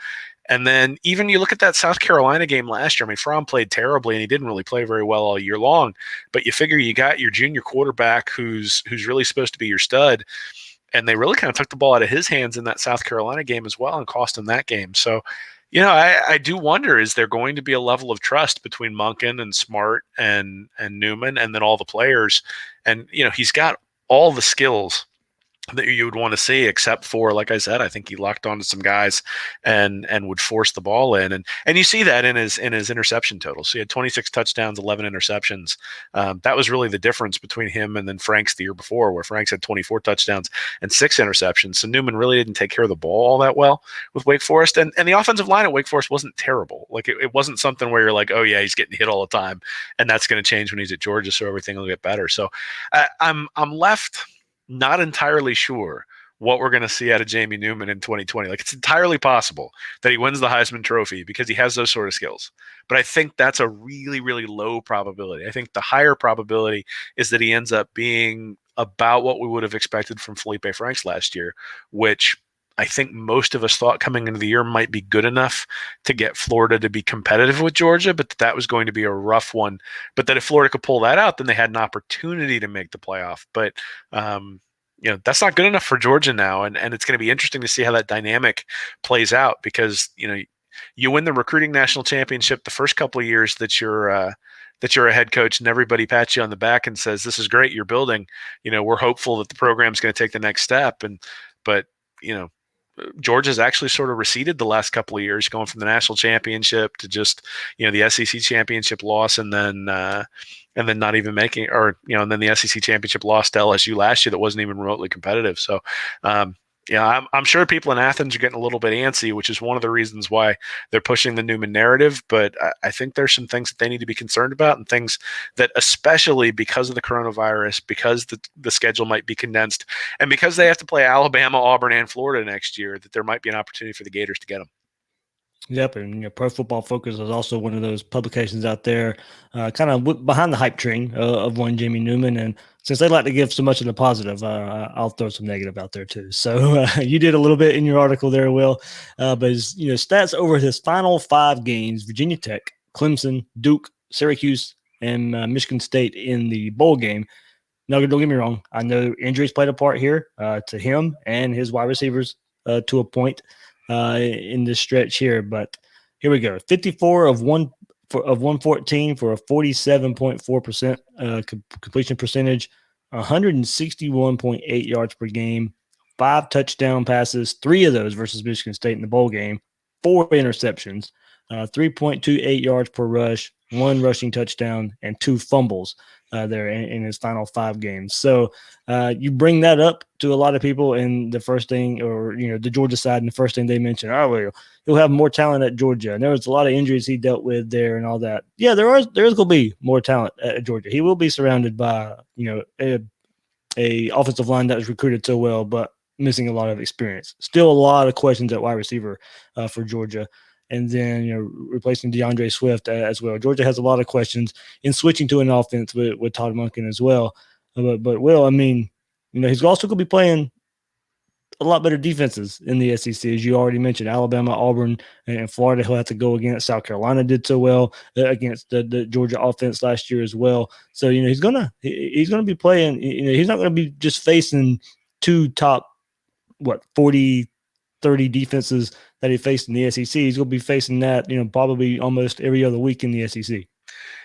And then even you look at that South Carolina game last year. I mean, Fromm played terribly, and he didn't really play very well all year long. But you figure you got your junior quarterback who's really supposed to be your stud, and they really kind of took the ball out of his hands in that South Carolina game as well and cost him that game. So, I do wonder, is there going to be a level of trust between Monken and Smart and Newman and then all the players? And, he's got all the skills that you would want to see, except for, like I said, I think he locked onto some guys and would force the ball in, and you see that in his interception total. So he had 26 touchdowns, 11 interceptions. That was really the difference between him and then Franks the year before, where Franks had 24 touchdowns and 6 interceptions. So Newman really didn't take care of the ball all that well with Wake Forest, and the offensive line at Wake Forest wasn't terrible. Like it wasn't something where you're like, oh yeah, he's getting hit all the time, and that's going to change when he's at Georgia, so everything will get better. So I'm left not entirely sure what we're going to see out of Jamie Newman in 2020. Like, it's entirely possible that he wins the Heisman Trophy because he has those sort of skills. But I think that's a really, really low probability. I think the higher probability is that he ends up being about what we would have expected from Felipe Franks last year, which I think most of us thought coming into the year might be good enough to get Florida to be competitive with Georgia, but that was going to be a rough one. But that if Florida could pull that out, then they had an opportunity to make the playoff. But that's not good enough for Georgia now, and it's going to be interesting to see how that dynamic plays out because you win the recruiting national championship the first couple of years that you're a head coach, and everybody pats you on the back and says, "This is great, you're building." We're hopeful that the program's going to take the next step, but Georgia's actually sort of receded the last couple of years, going from the national championship to just, the SEC championship loss, and then not even making, or, and then the SEC championship loss to LSU last year that wasn't even remotely competitive. So, I'm sure people in Athens are getting a little bit antsy, which is one of the reasons why they're pushing the Newman narrative. But I think there's some things that they need to be concerned about, and things that, especially because of the coronavirus, because the schedule might be condensed, and because they have to play Alabama, Auburn, and Florida next year, that there might be an opportunity for the Gators to get them. Yep, and Pro Football Focus is also one of those publications out there, kind of behind the hype train of one Jamie Newman. And since they like to give so much of the positive, I'll throw some negative out there too. So you did a little bit in your article there, Will. But his, stats over his final 5 games: Virginia Tech, Clemson, Duke, Syracuse, and Michigan State in the bowl game. Now, don't get me wrong. I know injuries played a part here to him and his wide receivers to a point in this stretch here, but here we go. 54 of 114 for a 47.4% completion percentage, 161.8 yards per game, 5 touchdown passes, 3 of those versus Michigan State in the bowl game, 4 interceptions, 3.28 yards per rush, 1 rushing touchdown, and 2 fumbles there in his final 5 games. So you bring that up to a lot of people, and the first thing, or the Georgia side, and the first thing they mention, well, he'll have more talent at Georgia. And there was a lot of injuries he dealt with there and all that. Yeah, there is going to be more talent at Georgia. He will be surrounded by a offensive line that was recruited so well, but missing a lot of experience. Still a lot of questions at wide receiver for Georgia. And then, replacing DeAndre Swift as well. Georgia has a lot of questions in switching to an offense with Todd Monken as well. But Will, he's also going to be playing a lot better defenses in the SEC, as you already mentioned. Alabama, Auburn, and Florida he'll have to go against. South Carolina did so well against the Georgia offense last year as well. So, he's gonna be playing. He's not going to be just facing 2 top 40-30 defenses that he faced in the SEC. He's going to be facing that, probably almost every other week in the SEC.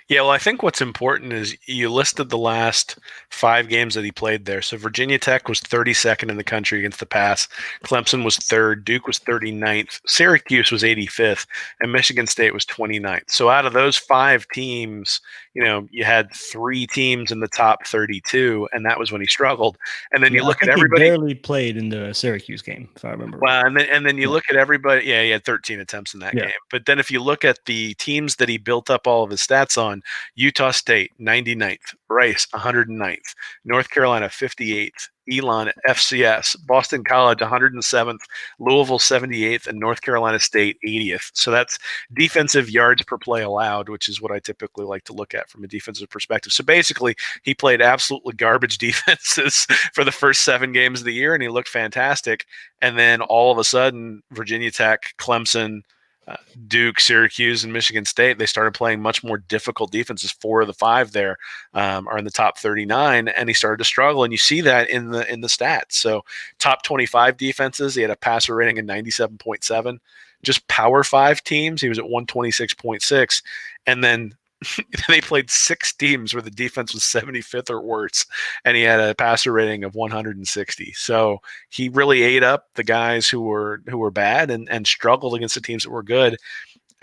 Yeah, well, I think what's important is you listed the last 5 games that he played there. So Virginia Tech was 32nd in the country against the pass. Clemson was 3rd. Duke was 39th. Syracuse was 85th. And Michigan State was 29th. So out of those 5 teams, you had 3 teams in the top 32, and that was when he struggled. And then you look at everybody. He barely played in the Syracuse game, if I remember. Well, and then you look at everybody. Yeah, he had 13 attempts in that game. But then if you look at the teams that he built up all of his stats on, Utah State 99th, Rice 109th, North Carolina 58th, Elon FCS, Boston College 107th, Louisville 78th, and North Carolina State 80th. So that's defensive yards per play allowed, which is what I typically like to look at from a defensive perspective. So basically, he played absolutely garbage defenses for the first 7 games of the year, and he looked fantastic. And then all of a sudden, Virginia Tech, Clemson, Duke, Syracuse, and Michigan State, they started playing much more difficult defenses. 4 of the 5 there are in the top 39, and he started to struggle. And you see that in the stats. So top 25 defenses, he had a passer rating of 97.7. Just Power 5 teams, he was at 126.6. And then they played 6 teams where the defense was 75th or worse, and he had a passer rating of 160. So he really ate up the guys who were bad and struggled against the teams that were good.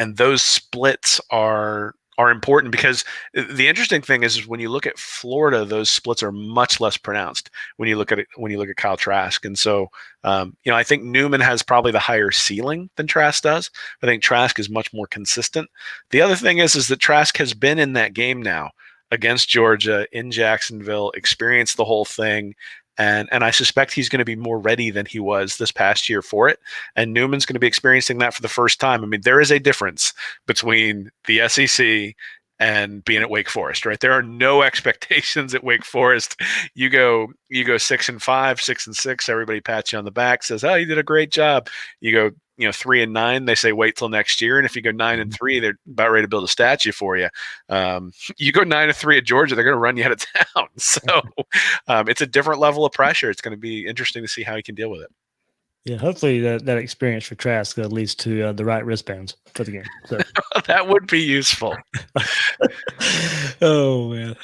And those splits are important, because the interesting thing is when you look at Florida, those splits are much less pronounced when you look at Kyle Trask. And so, I think Newman has probably the higher ceiling than Trask does. I think Trask is much more consistent. The other thing is that Trask has been in that game now against Georgia in Jacksonville, experienced the whole thing. And I suspect he's going to be more ready than he was this past year for it. And Newman's going to be experiencing that for the first time. I mean, there is a difference between the SEC and being at Wake Forest, right? There are no expectations at Wake Forest. You go 6-5, 6-6. Everybody pats you on the back, says, "Oh, you did a great job." You go, 3-9. They say wait till next year. And if you go 9-3, they're about ready to build a statue for you. You go 9-3 at Georgia, they're going to run you out of town. So it's a different level of pressure. It's going to be interesting to see how he can deal with it. Yeah, hopefully that experience for Trask leads to the right wristbands for the game. So that would be useful. Oh man,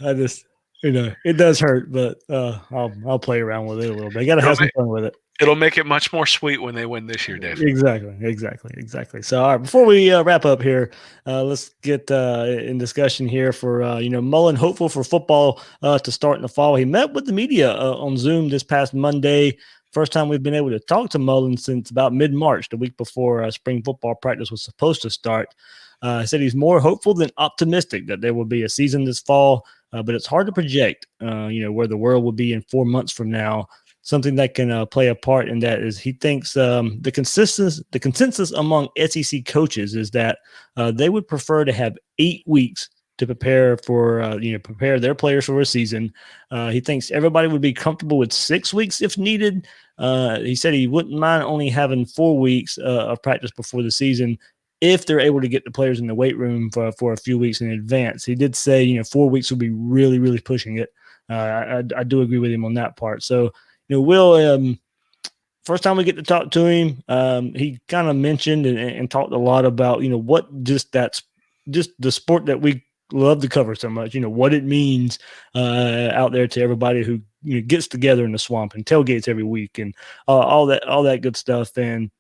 it does hurt, but I'll play around with it a little bit. I got to have some fun with it. It'll make it much more sweet when they win this year, Dave. Exactly. So, all right, before we wrap up here, let's get in discussion here for Mullen hopeful for football to start in the fall. He met with the media on Zoom this past Monday. First time we've been able to talk to Mullen since about mid-March, the week before spring football practice was supposed to start. He said he's more hopeful than optimistic that there will be a season this fall, but it's hard to project, where the world will be in 4 months from now. Something that can play a part in that is he thinks the consensus among SEC coaches is that they would prefer to have 8 weeks to prepare for prepare their players for a season. He thinks everybody would be comfortable with 6 weeks if needed. He said he wouldn't mind only having 4 weeks of practice before the season if they're able to get the players in the weight room for a few weeks in advance. He did say 4 weeks would be really, really pushing it. I do agree with him on that part. So. Will, first time we get to talk to him, he kind of mentioned and talked a lot about, what just the sport that we love to cover so much, what it means out there to everybody who gets together in the swamp and tailgates every week and all that good stuff. And,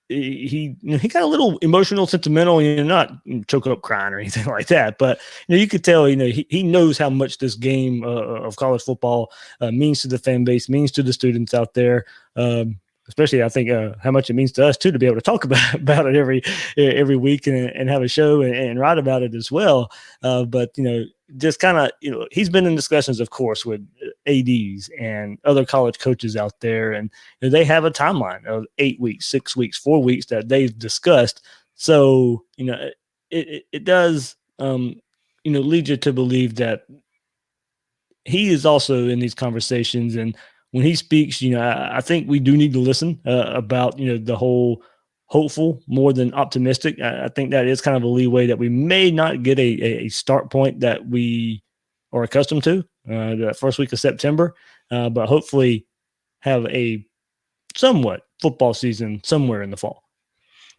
he got a little emotional, sentimental, not choke up crying or anything like that. But, you could tell, he knows how much this game of college football means to the fan base, means to the students out there. Especially, I think, how much it means to us, too, to be able to talk about it every week and have a show and write about it as well. But, just kind of, he's been in discussions, of course, with ADs and other college coaches out there. And they have a timeline of 8 weeks, 6 weeks, 4 weeks that they've discussed. So, it does, lead you to believe that he is also in these conversations. And when he speaks, I think we do need to listen about, the whole hopeful more than optimistic. I think that is kind of a leeway that we may not get a start point that we are accustomed to the first week of September, but hopefully have a somewhat football season somewhere in the fall.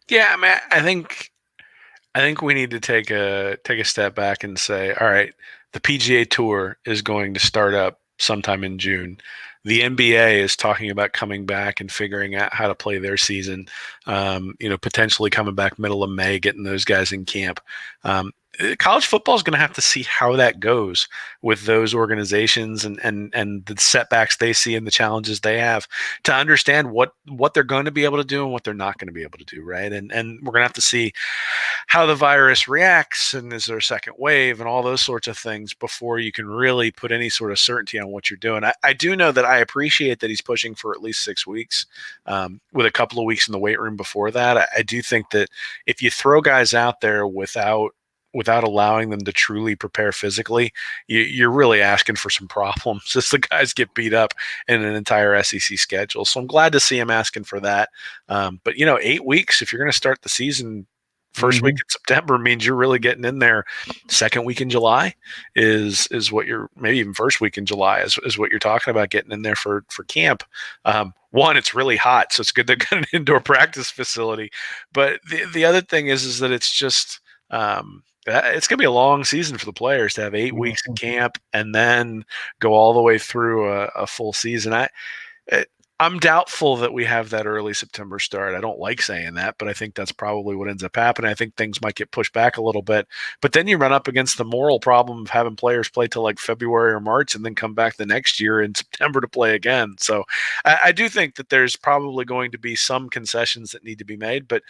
Yeah, I mean, I think we need to take a step back and say, all right, the PGA Tour is going to start up sometime in June. The NBA is talking about coming back and figuring out how to play their season, potentially coming back middle of May, getting those guys in camp. College football is going to have to see how that goes with those organizations and the setbacks they see and the challenges they have to understand what they're going to be able to do and what they're not going to be able to do, right? And we're going to have to see how the virus reacts and is there a second wave and all those sorts of things before you can really put any sort of certainty on what you're doing. I do know that I appreciate that he's pushing for at least 6 weeks with a couple of weeks in the weight room before that. I do think that if you throw guys out there without allowing them to truly prepare physically, you're really asking for some problems as the guys get beat up in an entire SEC schedule. So I'm glad to see him asking for that. But 8 weeks, if you're going to start the season first week in September, means you're really getting in there. Second week in July is what you're, maybe even first week in July is what you're talking about, getting in there for camp. One, it's really hot, so it's good to get an indoor practice facility. But the other thing is that it's just it's going to be a long season for the players to have 8 weeks in camp and then go all the way through a full season. I'm doubtful that we have that early September start. I don't like saying that, but I think that's probably what ends up happening. I think things might get pushed back a little bit, but then you run up against the moral problem of having players play till like February or March and then come back the next year in September to play again. So I do think that there's probably going to be some concessions that need to be made, but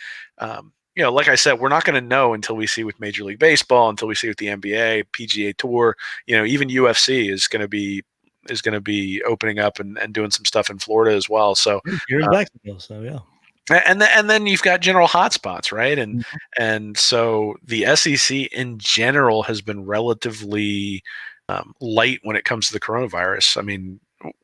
like I said, we're not going to know until we see with Major League Baseball, until we see with the NBA, PGA Tour, even UFC is going to be opening up and doing some stuff in Florida as well. So you're in Jacksonville, so yeah. And then you've got general hotspots, right? And so the SEC in general has been relatively light when it comes to the coronavirus. I mean,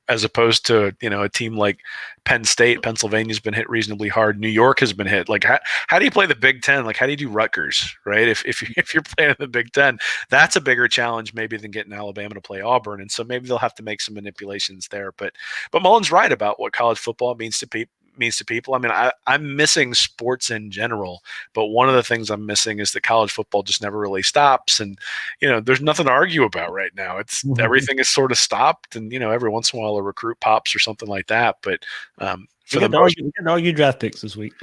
as opposed to a team like Penn State, Pennsylvania's been hit reasonably hard. New York has been hit. Like how do you play the Big Ten? Like how do you do Rutgers, right? If you're playing in the Big Ten, that's a bigger challenge maybe than getting Alabama to play Auburn. And so maybe they'll have to make some manipulations there. But Mullen's right about what college football means to means to people. I mean, I'm missing sports in general, but one of the things I'm missing is that college football just never really stops. And, there's nothing to argue about right now. It's everything is sort of stopped. And, every once in a while a recruit pops or something like that. But we can argue draft picks this week.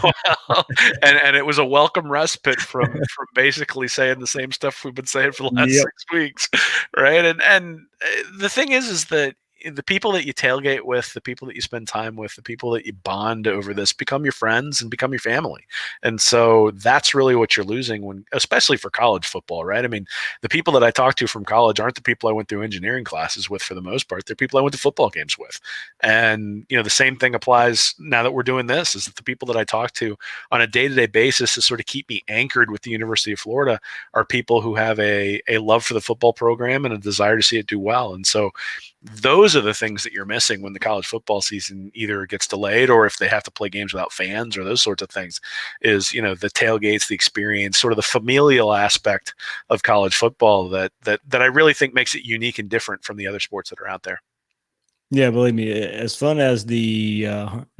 Well, and it was a welcome respite from basically saying the same stuff we've been saying for the last 6 weeks, right? And the thing is that the people that you tailgate with, the people that you spend time with, the people that you bond over this become your friends and become your family. And so that's really what you're losing especially for college football, right? I mean, the people that I talk to from college aren't the people I went through engineering classes with for the most part. They're people I went to football games with. And, the same thing applies now that we're doing this, is that the people that I talk to on a day-to-day basis to sort of keep me anchored with the University of Florida are people who have a love for the football program and a desire to see it do well. And so those are the things that you're missing when the college football season either gets delayed or if they have to play games without fans or those sorts of things, is, the tailgates, the experience, sort of the familial aspect of college football that I really think makes it unique and different from the other sports that are out there. Yeah, believe me, as fun as the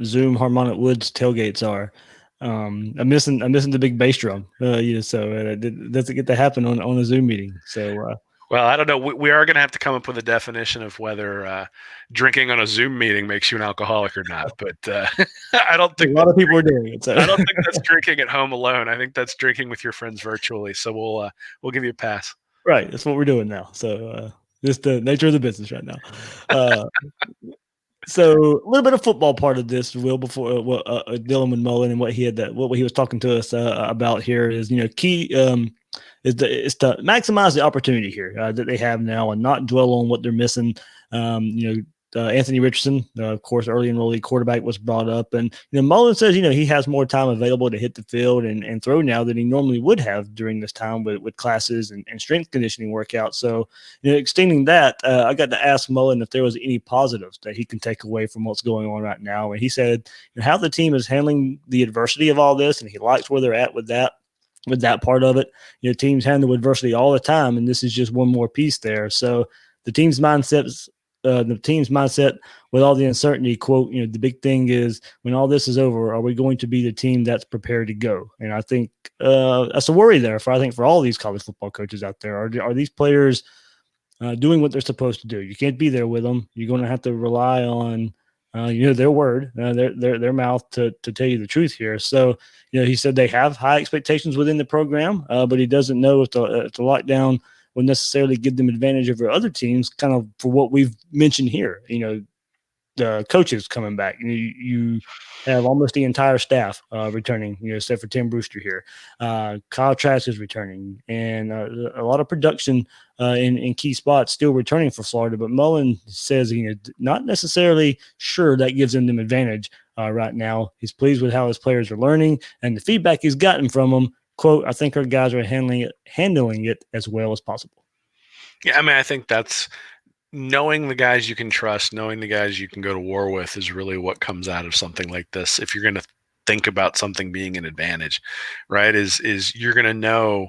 Zoom Harmonic Woods tailgates are, I'm missing the big bass drum. So it doesn't get to happen on a Zoom meeting. So well, I don't know. We are going to have to come up with a definition of whether drinking on a Zoom meeting makes you an alcoholic or not. But I don't think a lot of people are doing it. So. I don't think that's drinking at home alone. I think that's drinking with your friends virtually. So we'll give you a pass. Right, that's what we're doing now. So just the nature of the business right now. So a little bit of football part of this, Will, before dealing with Mullen and what he was talking to us about here is, key is to maximize the opportunity here that they have now and not dwell on what they're missing. Anthony Richardson, of course, early enrollee quarterback, was brought up, and Mullen says he has more time available to hit the field and throw now than he normally would have during this time with classes and strength conditioning workouts. So extending that, I got to ask Mullen if there was any positives that he can take away from what's going on right now, and he said how the team is handling the adversity of all this, and he likes where they're at with that part of it. Teams handle adversity all the time, and this is just one more piece there. So the team's mindset with all the uncertainty, quote, the big thing is when all this is over, are we going to be the team that's prepared to go? And I think that's a worry there for all these college football coaches out there. Are these players doing what they're supposed to do? You can't be there with them. You're going to have to rely on their word, their mouth to tell you the truth here. So, he said they have high expectations within the program, but he doesn't know if the lockdown will necessarily give them advantage over other teams, kind of for what we've mentioned here. The coaches coming back. You have almost the entire staff returning, except for Tim Brewster here. Kyle Trask is returning, and a lot of production in key spots still returning for Florida. But Mullen says not necessarily sure that gives them advantage right now. He's pleased with how his players are learning and the feedback he's gotten from them. Quote, I think our guys are handling it as well as possible. Yeah, I mean, I think that's knowing the guys you can trust, knowing the guys you can go to war with is really what comes out of something like this. If you're going to think about something being an advantage, right, is you're going to know,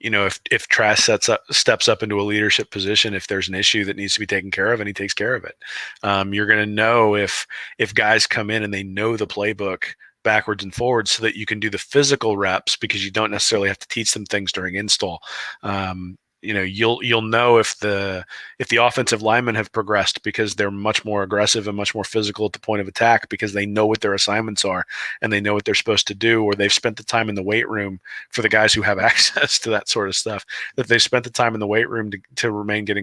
if Trask steps up into a leadership position, if there's an issue that needs to be taken care of, and he takes care of it. You're going to know if guys come in and they know the playbook backwards and forwards so that you can do the physical reps because you don't necessarily have to teach them things during install. You'll know if the offensive linemen have progressed because they're much more aggressive and much more physical at the point of attack because they know what their assignments are and they know what they're supposed to do, or they've spent the time in the weight room for the guys who have access to that sort of stuff, that they've spent the time in the weight room to remain to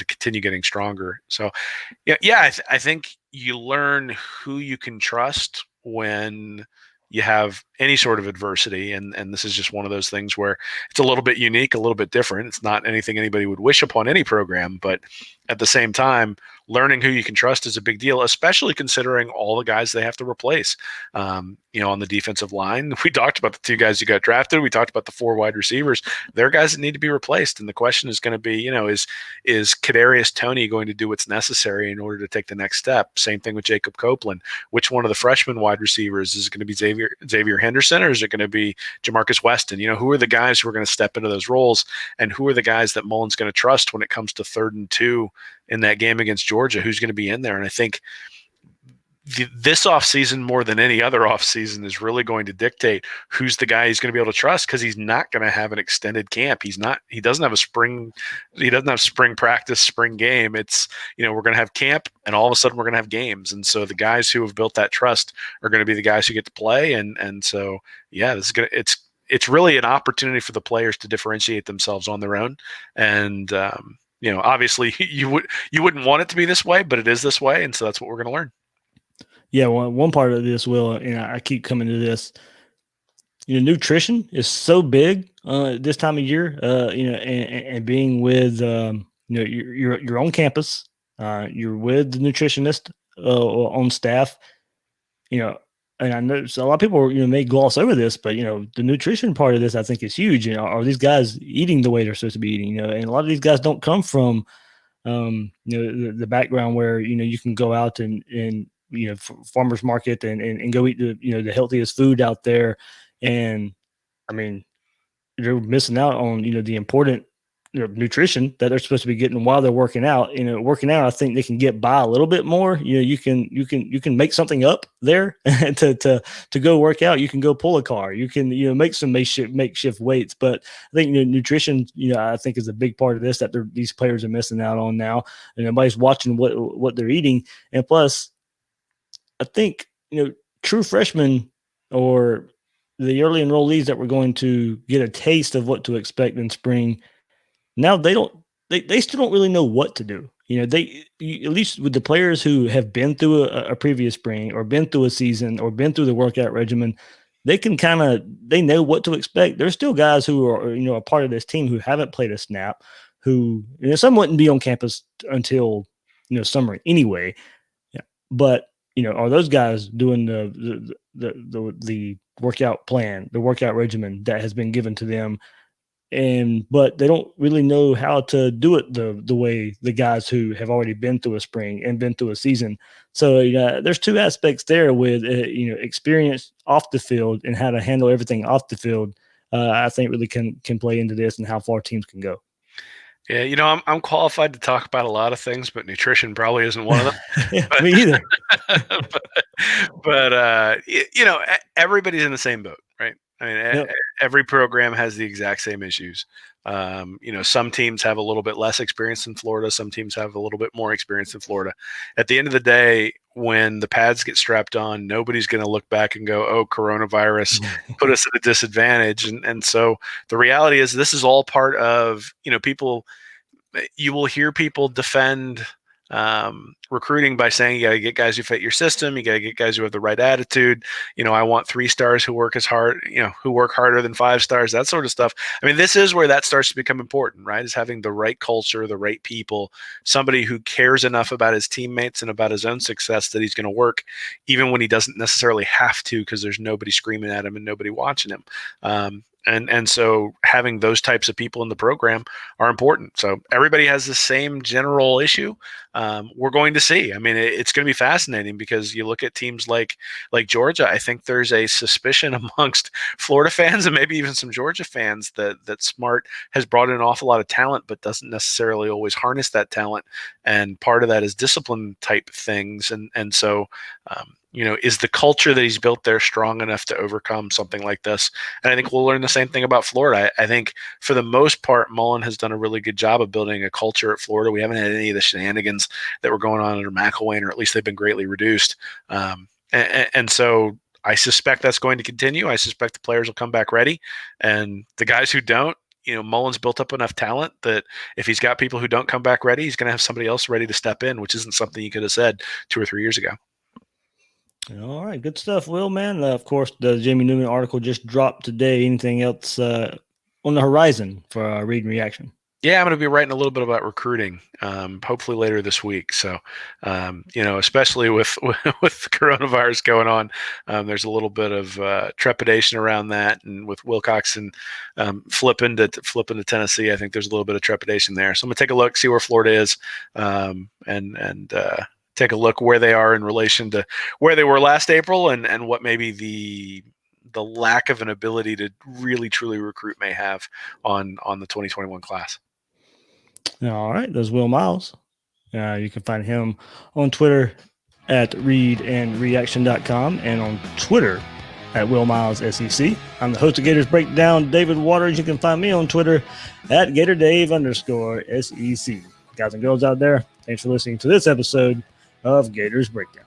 continue getting stronger. So I think you learn who you can trust when you have any sort of adversity. And this is just one of those things where it's a little bit unique, a little bit different. It's not anything anybody would wish upon any program, but at the same time, learning who you can trust is a big deal, especially considering all the guys they have to replace. On the defensive line, we talked about the 2 guys who got drafted. We talked about the 4 wide receivers. They're guys that need to be replaced. And the question is going to be, is Kadarius Toney going to do what's necessary in order to take the next step? Same thing with Jacob Copeland. Which one of the freshman wide receivers is it going to be Xavier Henderson, or is it going to be Jamarcus Weston? Who are the guys who are going to step into those roles, and who are the guys that Mullen's going to trust when it comes to 3rd and 2 in that game against Georgia? Who's going to be in there? And I think this offseason, more than any other offseason, is really going to dictate who's the guy he's going to be able to trust, because he's not going to have an extended camp. He doesn't have spring practice, spring game. It's, we're going to have camp, and all of a sudden we're going to have games. And so the guys who have built that trust are going to be the guys who get to play. And so, yeah, it's really an opportunity for the players to differentiate themselves on their own. And, obviously you wouldn't want it to be this way, but it is this way. And so that's what we're going to learn. Yeah, one part of this, Will, I keep coming to this. Nutrition is so big this time of year. And being with you're on campus, you're with the nutritionist on staff. And I know a lot of people may gloss over this, but the nutrition part of this, I think, is huge. Are these guys eating the way they're supposed to be eating? And a lot of these guys don't come from the background where you can go out and farmers market and go eat the healthiest food out there. And I mean, they're missing out on the important nutrition that they're supposed to be getting while they're working out. Working out, I think they can get by a little bit more. You can make something up there to go work out. You can go pull a car. You can make some makeshift weights. But I think nutrition, I think, is a big part of this that these players are missing out on now, and everybody's watching what they're eating. And plus, I think true freshmen or the early enrollees that were going to get a taste of what to expect in spring, now they still don't really know what to do. At least with the players who have been through a previous spring or been through a season or been through the workout regimen, they know what to expect. There's still guys who are a part of this team who haven't played a snap, who some wouldn't be on campus until summer anyway. Yeah, but are those guys doing the workout plan, the workout regimen that has been given to them? But they don't really know how to do it the way the guys who have already been through a spring and been through a season. So there's two aspects there with experience off the field and how to handle everything off the field. I think really can play into this and how far teams can go. Yeah, I'm qualified to talk about a lot of things, but nutrition probably isn't one of them. Yeah, me either. but everybody's in the same boat, right? I mean, yep. Every program has the exact same issues. Some teams have a little bit less experience in Florida. Some teams have a little bit more experience in Florida. At the end of the day, when the pads get strapped on, nobody's going to look back and go, oh, coronavirus put us at a disadvantage. And so the reality is this is all part of, people, you will hear people defend recruiting by saying you got to get guys who fit your system. You got to get guys who have the right attitude. I want 3 stars who work as hard, who work harder than 5 stars, that sort of stuff. I mean, this is where that starts to become important, right? Is having the right culture, the right people, somebody who cares enough about his teammates and about his own success that he's going to work even when he doesn't necessarily have to, because there's nobody screaming at him and nobody watching him. And so having those types of people in the program are important. So everybody has the same general issue. We're going to see. I mean, it's going to be fascinating because you look at teams like Georgia. I think there's a suspicion amongst Florida fans and maybe even some Georgia fans that Smart has brought in an awful lot of talent, but doesn't necessarily always harness that talent. And part of that is discipline type things. And so, is the culture that he's built there strong enough to overcome something like this? And I think we'll learn the same thing about Florida. I think for the most part, Mullen has done a really good job of building a culture at Florida. We haven't had any of the shenanigans that were going on under McElwain, or at least they've been greatly reduced. And so I suspect that's going to continue. I suspect the players will come back ready. And the guys who don't, Mullen's built up enough talent that if he's got people who don't come back ready, he's going to have somebody else ready to step in, which isn't something you could have said 2 or 3 years ago. All right, good stuff, Will, man. Of course, the Jamie Newman article just dropped today. Anything else on the horizon for our read and reaction? Yeah, I'm going to be writing a little bit about recruiting, hopefully later this week. So, especially with coronavirus going on, there's a little bit of trepidation around that, and with Wilcoxon flipping to Tennessee, I think there's a little bit of trepidation there. So I'm going to take a look, see where Florida is, and take a look where they are in relation to where they were last April, and what maybe the lack of an ability to really truly recruit may have on the 2021 class. All right, there's Will Miles. You can find him on Twitter at readandreaction.com and on Twitter at Will Miles SEC. I'm the host of Gators Breakdown, David Waters. You can find me on Twitter at GatorDave_SEC. Guys and girls out there, thanks for listening to this episode of Gators Breakdown.